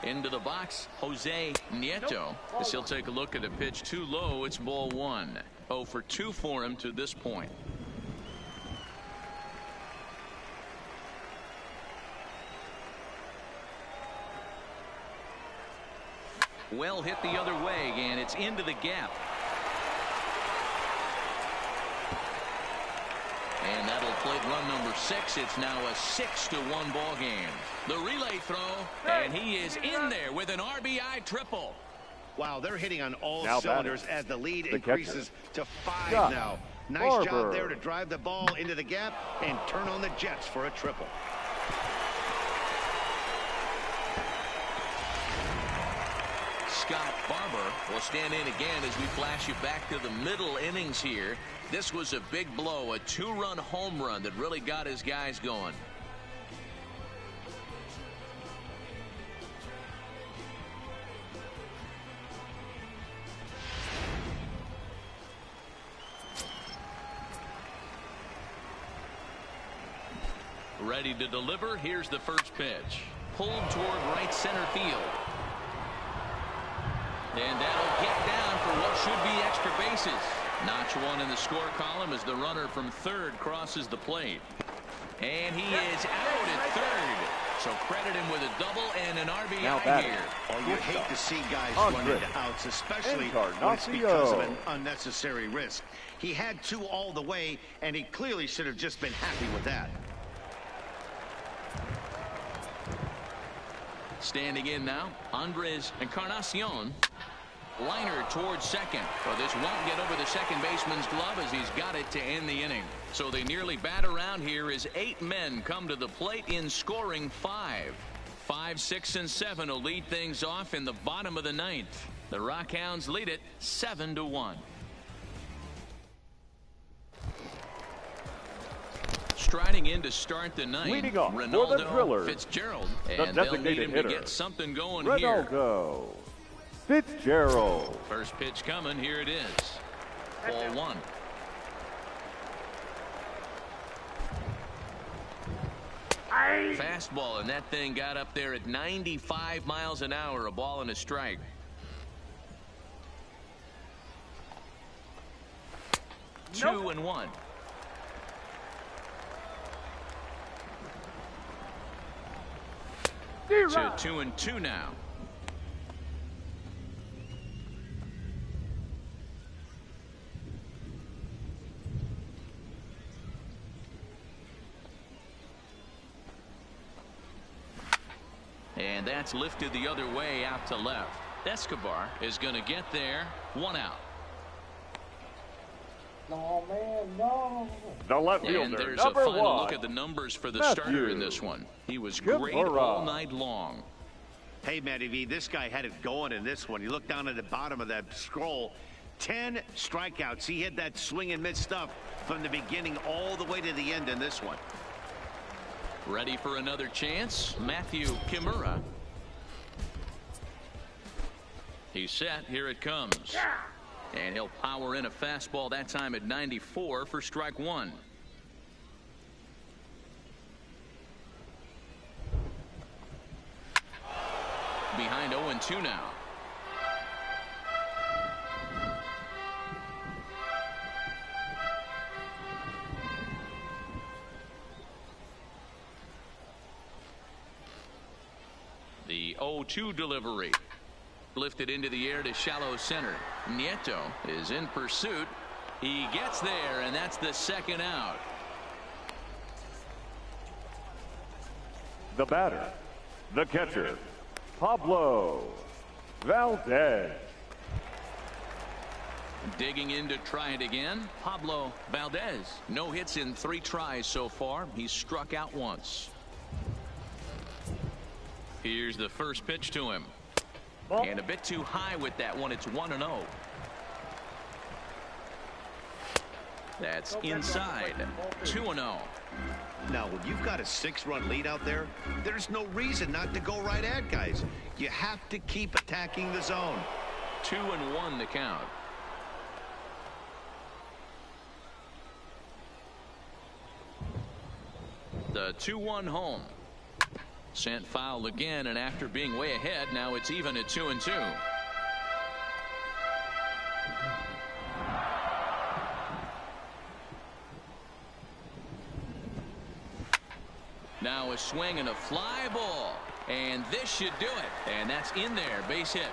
Into the box, Jose Nieto. As he'll take a look at a pitch too low. It's ball 1. 0 for 2 for him to this point. Well hit the other way, and it's into the gap. And that'll plate run number 6. It's now a 6-1 ball game. The relay throw, and he is in there with an RBI triple. Wow, they're hitting on all Now cylinders batting. as the lead The increases to 5 Scott now. Nice Barber. job there to drive the ball into the gap and turn on the Jets for a triple. Scott Barber will stand in again as we flash you back to the middle innings here. This was a big blow, a 2-run home run that really got his guys going. Ready to deliver. Here's the first pitch. Pulled toward right center field. And that'll get down for what should be extra bases. Notch one in the score column as the runner from third crosses the plate. And he is out at third. So credit him with a double and an RBI here. Oh, you hate to see guys run into outs, especially when it's because of an unnecessary risk. He had 2 all the way, and he clearly should have just been happy with that. Standing in now, Andres Encarnacion. Liner towards second. Well, this won't get over the second baseman's glove as he's got it to end the inning. So they nearly bat around here as 8 men come to the plate in scoring 5. 5, 6, and 7 will lead things off in the bottom of the 9th. The Rockhounds lead it 7-1. Striding in to start the 9th, Leading off Ronaldo for the Drillers, Fitzgerald, the and they'll need him hitter, to get something going Ronaldo Fitzgerald. here. First pitch coming. Here it is. Ball 1. Fastball, and that thing got up there at 95 miles an hour. A ball and a strike. Nope. 2-1. To 2-2 now. And that's lifted the other way out to left. Escobar is going to get there. 1 out. No, man, no. The left And fielder, there's a number final 1. look at the numbers for the Matthew starter in this one. He was great Kimura. all night long. Hey, Matty V, this guy had it going in this one. You look down at the bottom of that scroll. 10 strikeouts. He hit that swing and miss stuff from the beginning all the way to the end in this one. Ready for another chance. Matthew Kimura. He's set. Here it comes. And he'll power in a fastball that time at 94 for strike 1. Behind 0-2 now. The 0-2 delivery. Lifted into the air to shallow center. Nieto is in pursuit. He gets there, and that's the second out. The batter, the catcher, Pablo Valdez. Digging in to try it again, Pablo Valdez. No hits in 3 tries so far. He's struck out once. Here's the first pitch to him. And a bit too high with that one. It's 1-0. That's inside. 2-0. Now, when you've got a 6-run lead out there, there's no reason not to go right at guys. You have to keep attacking the zone. 2-1 to count. The 2-1 home. Sent foul again, and after being way ahead, now it's even at 2-2. Now a swing and a fly ball, and this should do it, and that's in there. Base hit.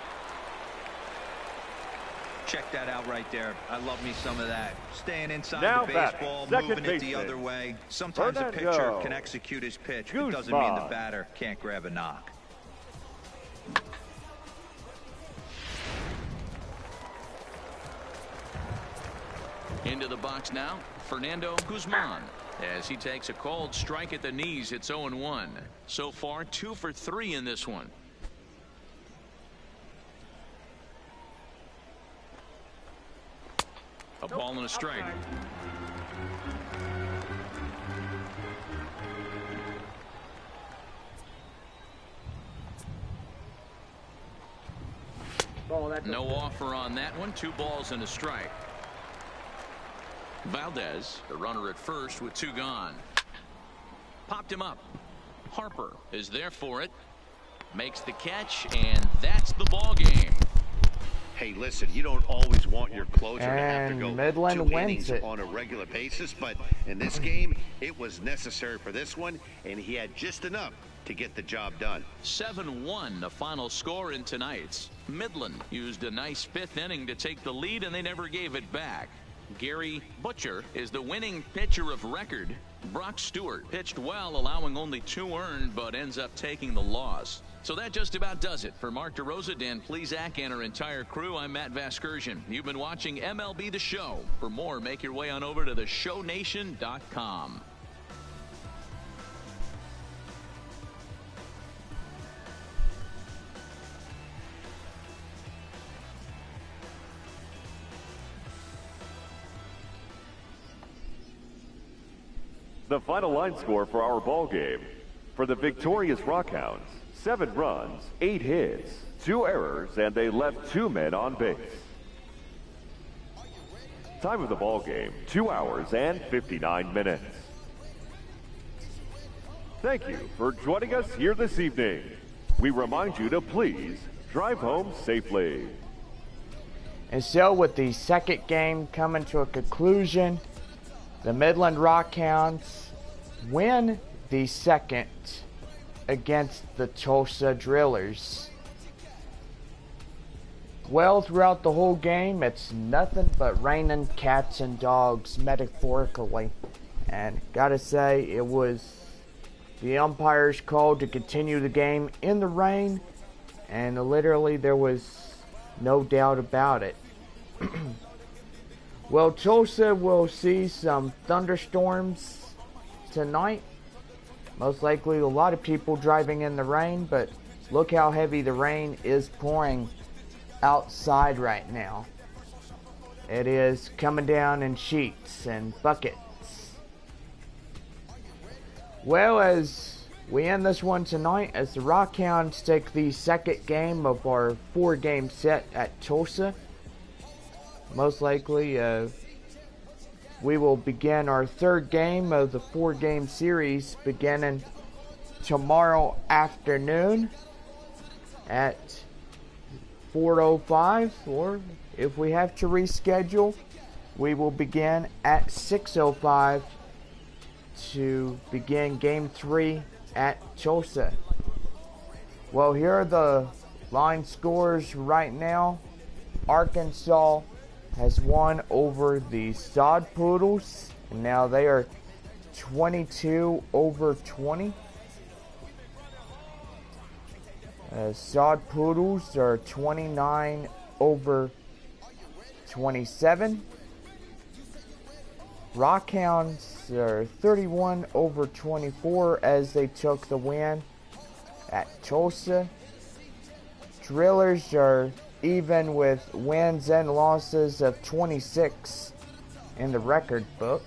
Check that out right there. I love me some of that. Staying inside Now the batting, baseball, second moving it the baseman, other way. Sometimes a pitcher Fernando can execute his pitch, but Guzman. doesn't mean the batter can't grab a knock. Into the box now, Fernando Guzman. As he takes a cold strike at the knees, it's 0-1. So far, 2 for 3 in this one. A ball and a strike. No offer on that one. 2 balls and a strike. Valdez, the runner at first with 2 gone. Popped him up. Harper is there for it. Makes the catch, and that's the ball game. Hey, listen, you don't always want your closer to have to go Midland 2 wins innings it on a regular basis, but in this game, it was necessary for this one, and he had just enough to get the job done. 7-1, the final score in tonight's. Midland used a nice 5th inning to take the lead, and they never gave it back. Gary Butcher is the winning pitcher of record. Brock Stewart pitched well, allowing only 2 earned, but ends up taking the loss. So that just about does it. For Mark DeRosa, Dan Plesac, and our entire crew, I'm Matt Vasgersian. You've been watching MLB The Show. For more, make your way on over to theshownation.com. The final line score for our ball game. For the victorious Rockhounds, 7 runs, 8 hits, 2 errors, and they left 2 men on base. Time of the ball game, 2 hours and 59 minutes. Thank you for joining us here this evening. We remind you to please drive home safely. And so with the second game coming to a conclusion, the Midland Rockhounds win the second against the Tulsa Drillers. Well, throughout the whole game, it's nothing but raining cats and dogs, metaphorically. And gotta say, it was the umpire's call to continue the game in the rain, and literally there was no doubt about it. Well, Tulsa will see some thunderstorms tonight. Most likely a lot of people driving in the rain, but look how heavy the rain is pouring outside right now. It is coming down in sheets and buckets. Well, as we end this one tonight, as the Rockhounds take the second game of our 4-game set at Tulsa, most likely we will begin our 3rd game of the 4-game series beginning tomorrow afternoon at 4:05, or if we have to reschedule, we will begin at 6:05 to begin game 3 at Tulsa. Well, here are the line scores right now. Arkansas has won over the Sod Poodles, and now they are 22-20. Sod Poodles are 29-27. Rockhounds are 31-24 as they took the win at Tulsa. Drillers are even with wins and losses of 26 in the record book.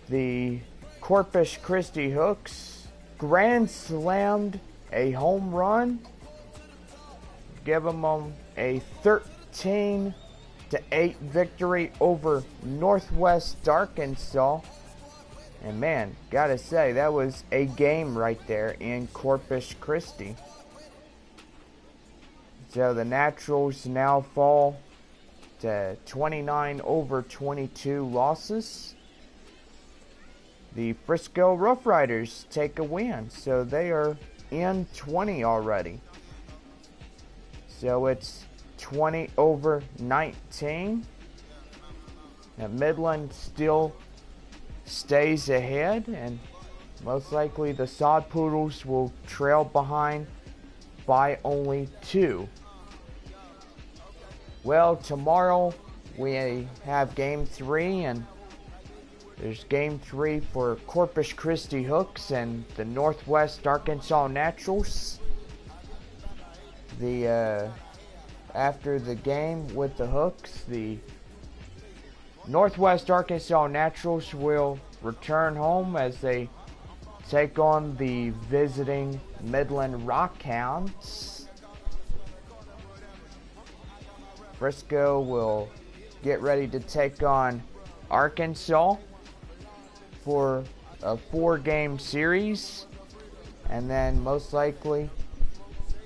The Corpus Christi Hooks grand slammed a home run, giving them a 13-8 victory over Northwest Arkansas. And man, gotta say, that was a game right there in Corpus Christi. So the Naturals now fall to 29-22 losses. The Frisco Rough Riders take a win, so they are in 20 already. So it's 20-19. Now Midland still stays ahead, and most likely the Sod Poodles will trail behind by only 2. Well, tomorrow we have game 3, and there's game 3 for Corpus Christi Hooks and the Northwest Arkansas Naturals. After the game with the Hooks, the Northwest Arkansas Naturals will return home as they take on the visiting Midland Rockhounds. Frisco will get ready to take on Arkansas for a 4-game series, and then most likely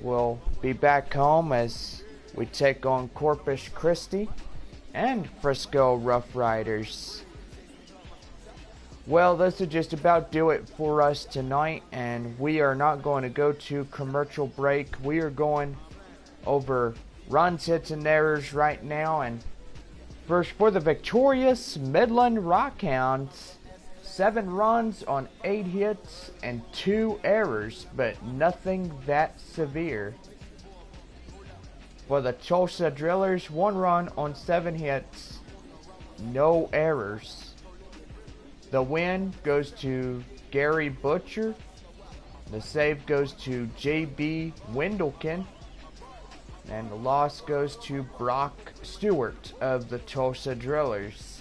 we'll be back home as we take on Corpus Christi and Frisco Rough Riders. Well, this will just about do it for us tonight, and we are not going to go to commercial break. We are going over runs, hits, and errors right now. And first, for the victorious Midland Rockhounds, 7 runs on 8 hits and 2 errors, but nothing that severe. For the Tulsa Drillers, 1 run on 7 hits, no errors. The win goes to Gary Butcher. The save goes to JB Wendelken. And the loss goes to Brock Stewart of the Tulsa Drillers.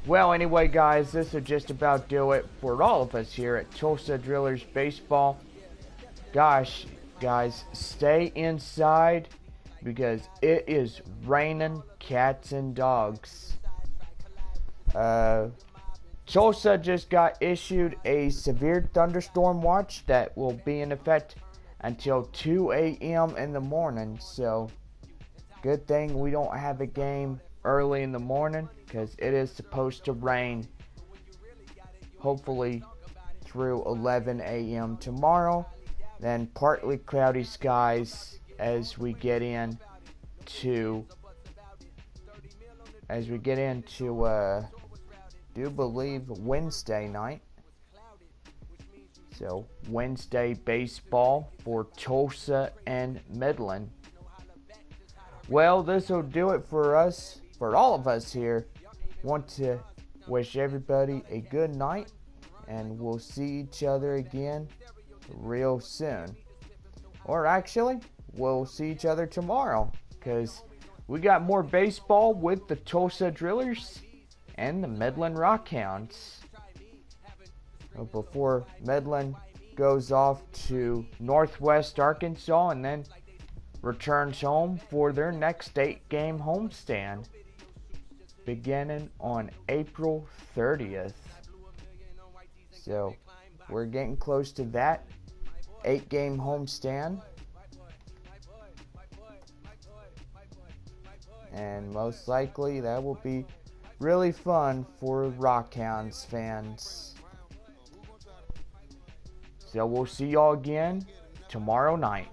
Well, anyway, guys, this will just about do it for all of us here at Tulsa Drillers Baseball. Gosh, guys, stay inside because it is raining cats and dogs. Tulsa just got issued a severe thunderstorm watch that will be in effect until 2 a.m. in the morning. So, good thing we don't have a game early in the morning because it is supposed to rain hopefully through 11 a.m. tomorrow. Then partly cloudy skies as we get into do believe Wednesday night. So Wednesday baseball for Tulsa and Midland. Well, this will do it for us, for all of us here. Want to wish everybody a good night, and we'll see each other again real soon. Or actually, we'll see each other tomorrow, because we got more baseball with the Tulsa Drillers and the Midland Rockhounds. Before Midland goes off to Northwest Arkansas and then returns home for their next 8-game homestand beginning on April 30th. So we're getting close to that 8-game homestand. And most likely that will be really fun for Rockhounds fans. So we'll see y'all again tomorrow night.